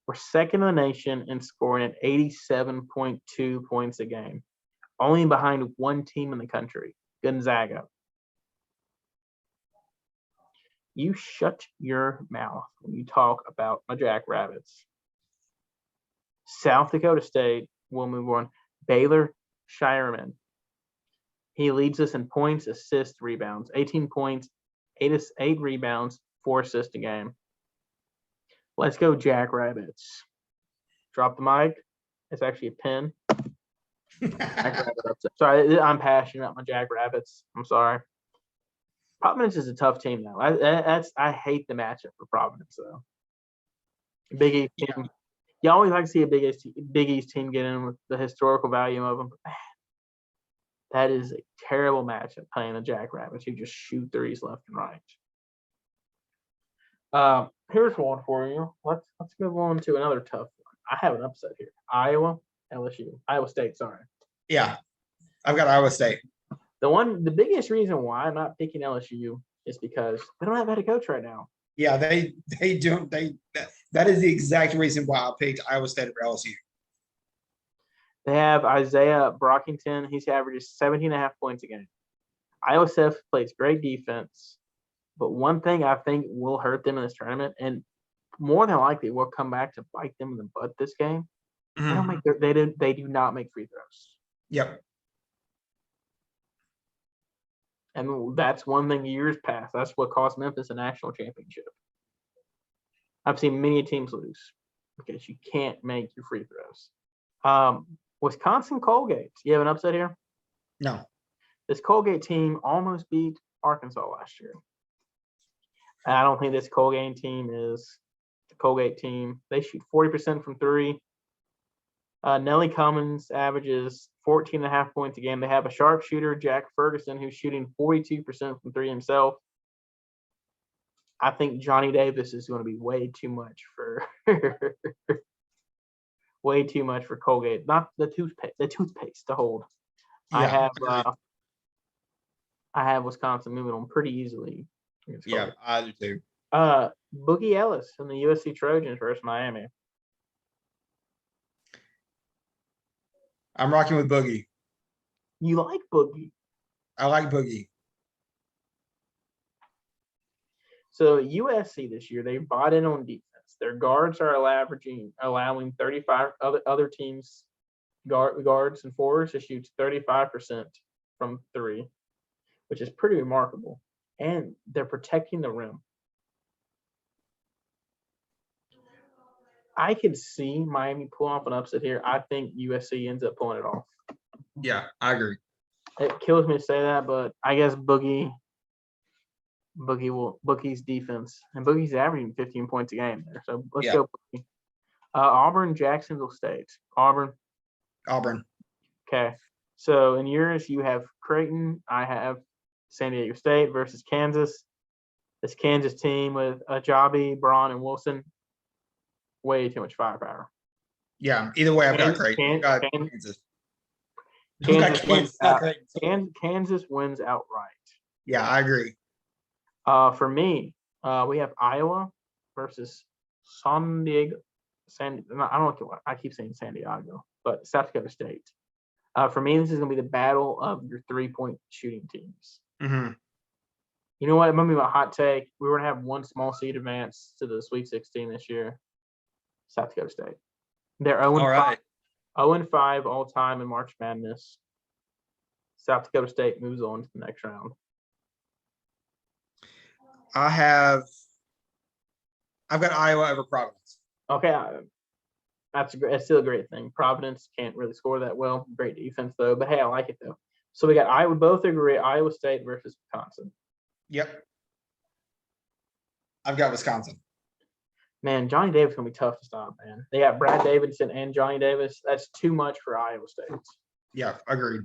We're second in the nation in scoring at 87.2 points a game, only behind one team in the country, Gonzaga. You shut your mouth when you talk about my Jackrabbits. South Dakota State, we'll move on. Baylor Shireman. He leads us in points, assists, rebounds. 18 points, 8 rebounds, 4 assists a game. Let's go Jackrabbits. Drop the mic. It's actually a pen. Sorry, I'm passionate about my Jackrabbits. I'm sorry. Providence is a tough team, though. I hate the matchup for Providence, though. Big East team. You always like to see a Big East team get in with the historical value of them. But man, that is a terrible matchup playing the Jackrabbits who just shoot threes left and right. Here's one for you. Let's move on to another tough one. I have an upset here. Iowa State, sorry. Yeah. I've got Iowa State. The biggest reason why I'm not picking LSU is because they don't have a head coach right now. Yeah, they don't. That is the exact reason why I picked Iowa State over LSU. They have Isaiah Brockington. He's averages 17.5 points a game. Iowa State plays great defense, but one thing I think will hurt them in this tournament, and more than likely will come back to bite them in the butt this game. Mm-hmm. They do not make free throws. Yep. And that's one thing years past. That's what cost Memphis a national championship. I've seen many teams lose. because you can't make your free throws. Wisconsin Colgate. You have an upset here? No. This Colgate team almost beat Arkansas last year. And I don't think this Colgate team is the Colgate team. They shoot 40% from three. Nelly Cummins averages 14.5 points a game. They have a sharpshooter, Jack Ferguson, who's shooting 42% from three himself. I think Johnny Davis is going to be way too much for way too much for Colgate. Not the toothpaste to hold. Yeah. I have Wisconsin moving on pretty easily. Yeah, I do too. Boogie Ellis from the USC Trojans versus Miami. I'm rocking with Boogie. You like Boogie? I like Boogie. So USC this year, they bought in on defense. Their guards are allowing 35 other teams guards and forwards to shoot 35% from three, which is pretty remarkable. And they're protecting the rim. I could see Miami pull off an upset here. I think USC ends up pulling it off. Yeah, I agree. It kills me to say that, but I guess Boogie's defense, and Boogie's averaging 15 points a game there. So let's go Boogie. Auburn, Jacksonville State. Auburn. Okay. So in yours, you have Creighton. I have San Diego State versus Kansas. This Kansas team with Ajabi, Braun, and Wilson. Way too much firepower. Yeah. Either way, I've got Creighton. Kansas. Kansas wins outright. Yeah, I agree. For me, we have Iowa versus San Diego. I keep saying San Diego, but South Dakota State. For me, this is going to be the battle of your 3-point shooting teams. Mm-hmm. You know what? It might be my hot take. We were going to have one small seed advance to the Sweet 16 this year. South Dakota State. They're 0-5 all time in March Madness. South Dakota State moves on to the next round. I've got Iowa over Providence. Okay, that's still a great thing. Providence can't really score that well. Great defense though, but hey, I like it though. So we got Iowa. Both agree Iowa State versus Wisconsin. Yep. I've got Wisconsin. Man, Johnny Davis is gonna be tough to stop, man. They got Brad Davidson and Johnny Davis. That's too much for Iowa State. Yeah, agreed.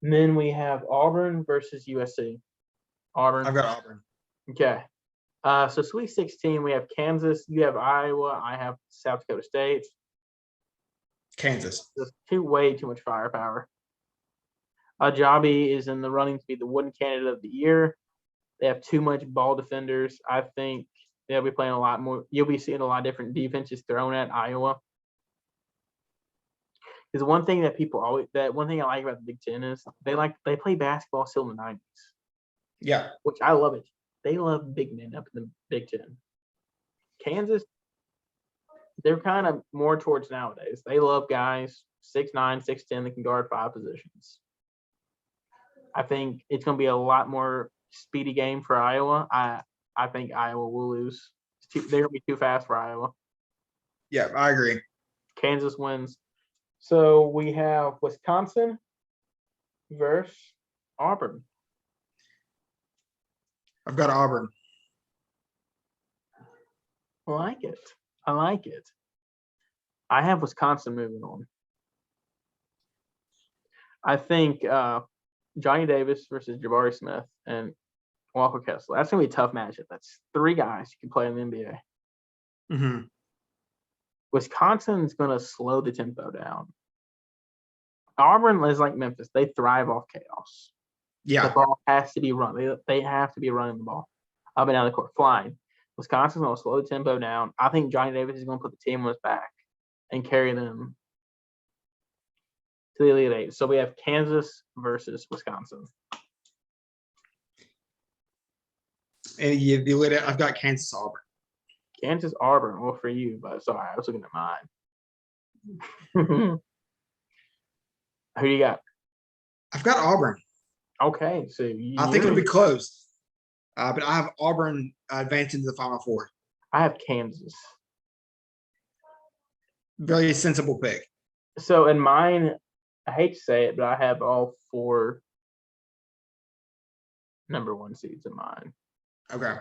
Then we have Auburn versus USC. Auburn. I've got Auburn. Okay. So Sweet 16, we have Kansas. You have Iowa. I have South Dakota State. Kansas. Just way too much firepower. Ajabi is in the running to be the Wooden Candidate of the Year. They have too much ball defenders. I think they'll be playing a lot more. You'll be seeing a lot of different defenses thrown at Iowa. Because one thing I like about the Big Ten is they play basketball still in the 90s. Yeah. Which I love it. They love big men up in the Big Ten. Kansas, they're kind of more towards nowadays. They love guys 6'9", 6'10" that can guard 5 positions. I think it's going to be a lot more speedy game for Iowa. I think Iowa will lose. They're going to be too fast for Iowa. Yeah, I agree. Kansas wins. So we have Wisconsin versus Auburn. I've got Auburn. I like it. I have Wisconsin moving on. I think Johnny Davis versus Jabari Smith and Walker Kessler. That's going to be a tough matchup. That's 3 guys you can play in the NBA. Mm-hmm. Wisconsin's going to slow the tempo down. Auburn is like Memphis. They thrive off chaos. Yeah. The ball has to be run. They have to be running the ball up and down the court, flying. Wisconsin's going to slow the tempo down. I think Johnny Davis is going to put the team on his back and carry them to the Elite Eight. So we have Kansas versus Wisconsin. And the Elite Eight, I've got Kansas Auburn. Kansas Auburn. Well, for you, but sorry, I was looking at mine. Who do you got? I've got Auburn. Okay, so I think it'll be close, but I have Auburn advancing to the Final Four. I have Kansas. Very sensible pick. So in mine, I hate to say it, but I have all 4 number 1 seeds in mine. Okay.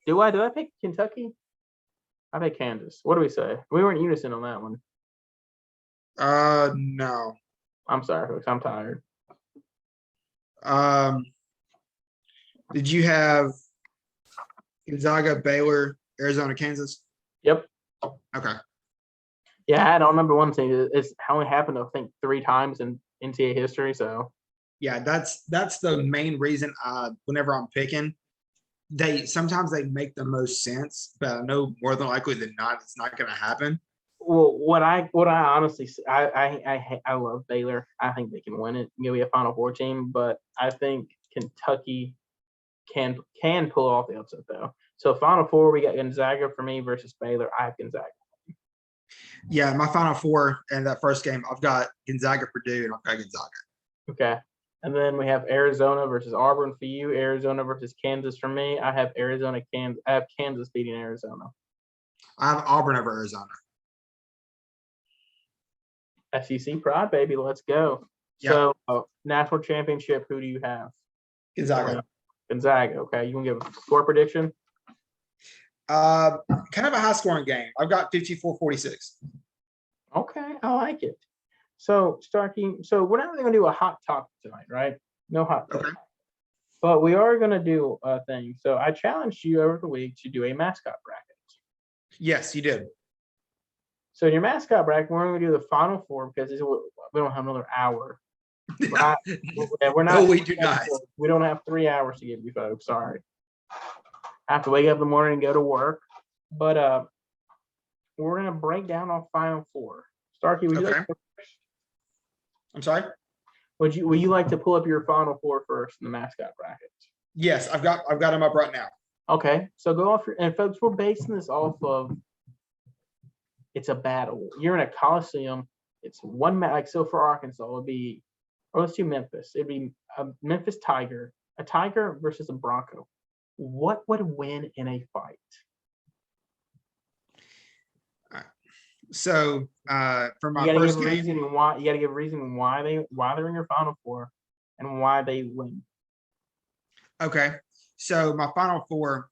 Did I pick Kentucky? I picked Kansas. What do we say? We were in unison on that one. No. I'm sorry, folks. I'm tired. Did you have Gonzaga, Baylor, Arizona, Kansas? Yep. Okay. Yeah, I had all number 1 seeds. It's only happened, I think, 3 times in NCAA history. So Yeah, that's the main reason. Whenever I'm picking, sometimes they make the most sense, but I know more than likely than not, it's not going to happen. well, what I honestly I love Baylor. I think they can win it. Be a Final Four team, but I think Kentucky can pull off the upset though. So Final Four, we got Gonzaga for me versus Baylor. I have Gonzaga. Yeah, my Final Four and that first game, I've got Gonzaga, Purdue, and I've got Gonzaga. Okay. And then we have Arizona versus Auburn for you. Arizona versus Kansas for me. I have Kansas. I have Kansas beating Arizona. I have Auburn over Arizona. SEC pride, baby. Let's go. Yep. So national championship. Who do you have? Gonzaga. Gonzaga. Okay. You can give a score prediction? Kind of a high scoring game. I've got 54-46. Okay. I like it. So Starkey. So we're not really gonna do a hot topic tonight, right? No hot topic. Okay. But we are gonna do a thing. So I challenged you over the week to do a mascot bracket. Yes, you did. So in your mascot bracket, we're going to do the Final Four because we don't have another hour. We're not. No, we do not. We don't have 3 hours to give you folks. Sorry. I have to wake up in the morning and go to work. But we're going to break down our Final Four. Starkey, would you like to I'm sorry? would you like to pull up your Final Four first in the mascot bracket? Yes, I've got them up right now. Okay. So go off and folks, we're basing this off of it's a battle. You're in a Coliseum. It's one like so for Arkansas, it'd be, or let's do Memphis. It'd be a Memphis Tiger, a Tiger versus a Bronco. What would win in a fight? So for my You gotta first give a game, reason why. You gotta give a reason why they're in your Final Four and why they win. okay. So my Final Four,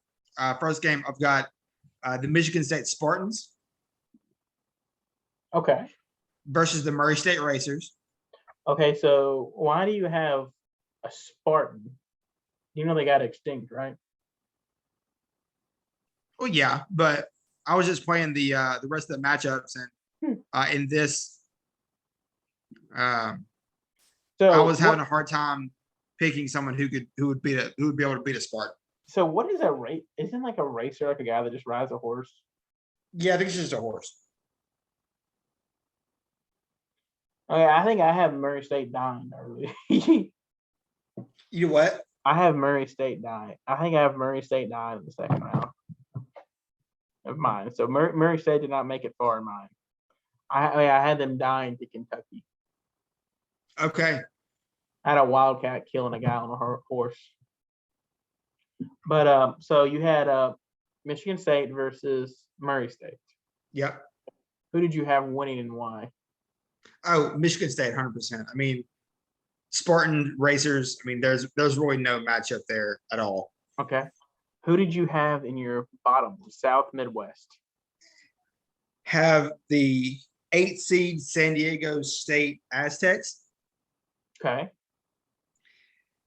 first game, I've got the Michigan State Spartans Okay. versus the Murray State Racers. Okay. So why do you have a Spartan? You know they got extinct, right? Well, yeah, but I was just playing the rest of the matchups, and in this, I So was having a hard time picking someone who would be able to beat a Spartan. So what is a race? Isn't like a racer like a guy that just rides a horse? Yeah, I think it's just a horse. Okay, I think I have Murray State dying early. You what? I have Murray State dying. I think I have Murray State dying in the second round of mine. So Murray State did not make it far in mine. I had them dying to Kentucky. Okay. I had a Wildcat killing a guy on a horse. But so you had Michigan State versus Murray State. Yep. Who did you have winning and why? Oh, Michigan State, 100%. I mean, Spartan Racers. I mean, there's really no matchup there at all. Okay. Who did you have in your bottom, South Midwest? Have the 8 seed San Diego State Aztecs Okay.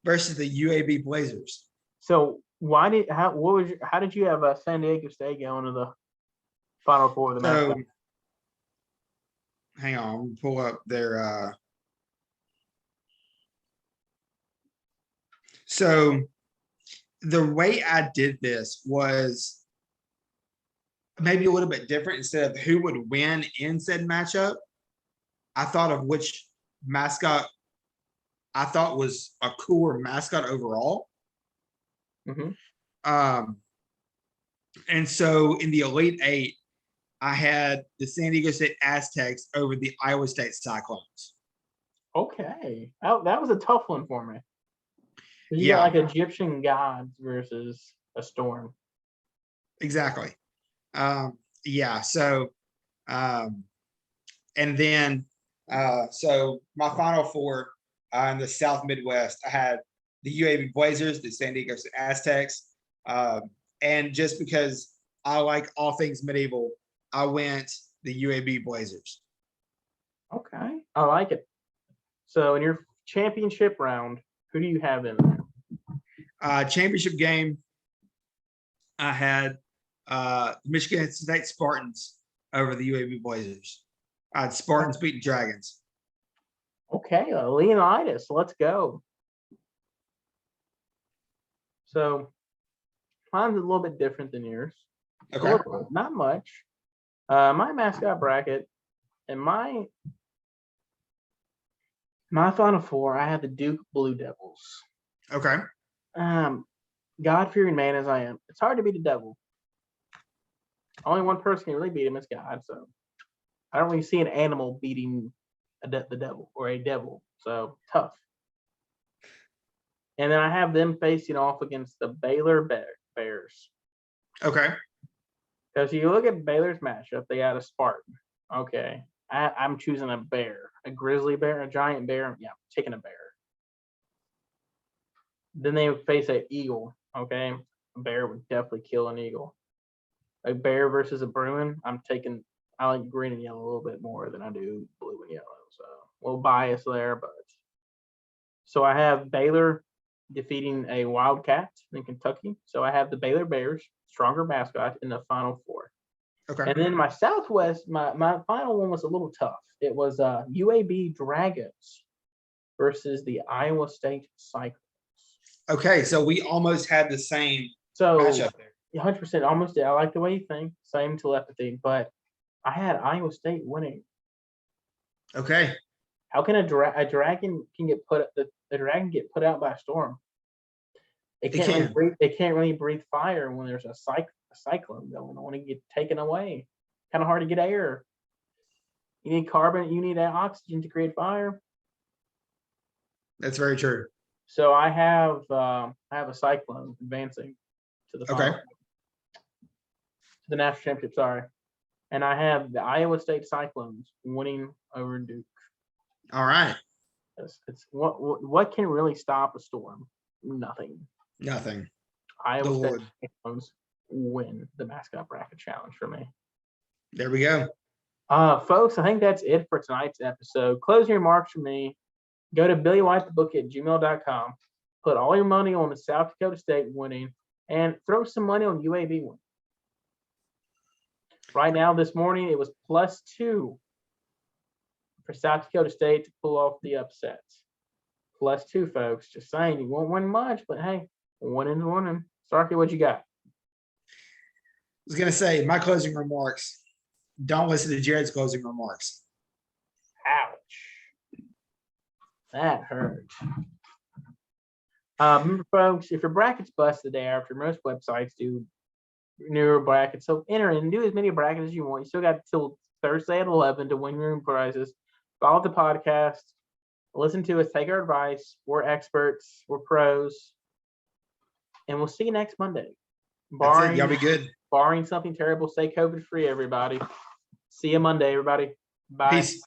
versus the UAB Blazers. So how did you have San Diego State going to the Final Four of the So, match? hang on, I'm pull up their. So the way I did this was maybe a little bit different. Instead of who would win in said matchup, I thought of which mascot I thought was a cooler mascot overall. Mm-hmm. And so in the Elite Eight, I had the San Diego State Aztecs over the Iowa State Cyclones. Okay. That was a tough one for me. You Yeah. got like Egyptian gods versus a storm. Exactly. Yeah, so and then so my final four in the South Midwest, I had the UAB Blazers, the San Diego Aztecs, and just because I like all things medieval, I went the UAB Blazers. Okay, I like it. So in your championship round, who do you have in there? Championship game, I had Michigan State Spartans over the UAB Blazers. I had Spartans beating Dragons. Okay, Leonidas, let's go. So mine's a little bit different than yours. A Okay. little bit, not much. My mascot bracket and my final four, I have the Duke Blue Devils. Okay. God-fearing man as I am, it's hard to beat the devil. Only one person can really beat him is God, so I don't really see an animal beating the devil or a devil. So tough. And then I have them facing off against the Baylor Bears. Okay. Because you look at Baylor's matchup, they got a Spartan. Okay. I'm choosing a bear, a grizzly bear, a giant bear. Yeah, I'm taking a bear. Then they would face an eagle. Okay. A bear would definitely kill an eagle. A bear versus a Bruin, I like green and yellow a little bit more than I do blue and yellow. So a little bias there, but so I have Baylor defeating a Wildcat in Kentucky. So I have the Baylor Bears, stronger mascot, in the final four. Okay. And then my Southwest, my final one was a little tough. It was UAB Dragons versus the Iowa State Cyclones. Okay. So we almost had the same So matchup there. 100% almost did. I like the way you think. Same telepathy, but I had Iowa State winning. Okay. How can a dragon can get the dragon get put out by a storm? It can't really breathe fire when there's a cyclone going on and get taken away. Kind of hard to get air. You need carbon. You need that oxygen to create fire. That's very true. So I have a cyclone advancing to the final, to the national championship. Sorry, and I have the Iowa State Cyclones winning over Duke. All right. It's what can really stop a storm? Nothing. Nothing. Iowa State Cyclones win the mascot bracket challenge for me. There we go. Folks, I think that's it for tonight's episode. Closing remarks from me. Go to BillyWhiteTheBook@gmail.com. Put all your money on the South Dakota State winning and throw some money on UAB winning. Right now, this morning, it was +2 for South Dakota State to pull off the upset. +2, folks. Just saying, you won't win much, but hey, winning's winning. Starkey, what you got? I was going to say, my closing remarks. Don't listen to Jared's closing remarks. Ouch. That hurt. Remember, folks, if your brackets bust the day after, most websites do newer brackets. So enter and do as many brackets as you want. You still got till Thursday at 11 to win your own prizes. Follow the podcast. Listen to us. Take our advice. We're experts. We're pros. And we'll see you next Monday. That's it. Y'all be good. Barring something terrible, stay COVID free, everybody. See you Monday, everybody. Bye. Peace.